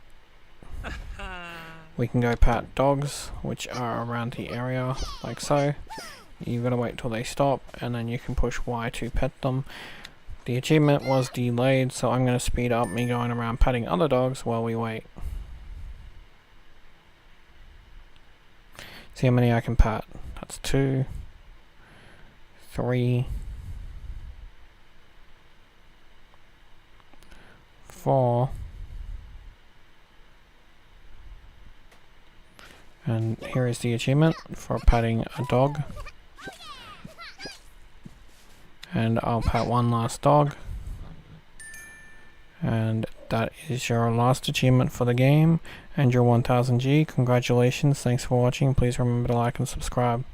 we can go pat dogs, which are around the area, like so. You gotta wait till they stop, and then you can push Y to pet them. The achievement was delayed, so I'm gonna speed up me going around petting other dogs while we wait. See how many I can pat. That's 2, 3, 4. And here is the achievement for patting a dog. And I'll pat one last dog. And that is your last achievement for the game and your 1000 G. Congratulations, thanks for watching. Please remember to like and subscribe.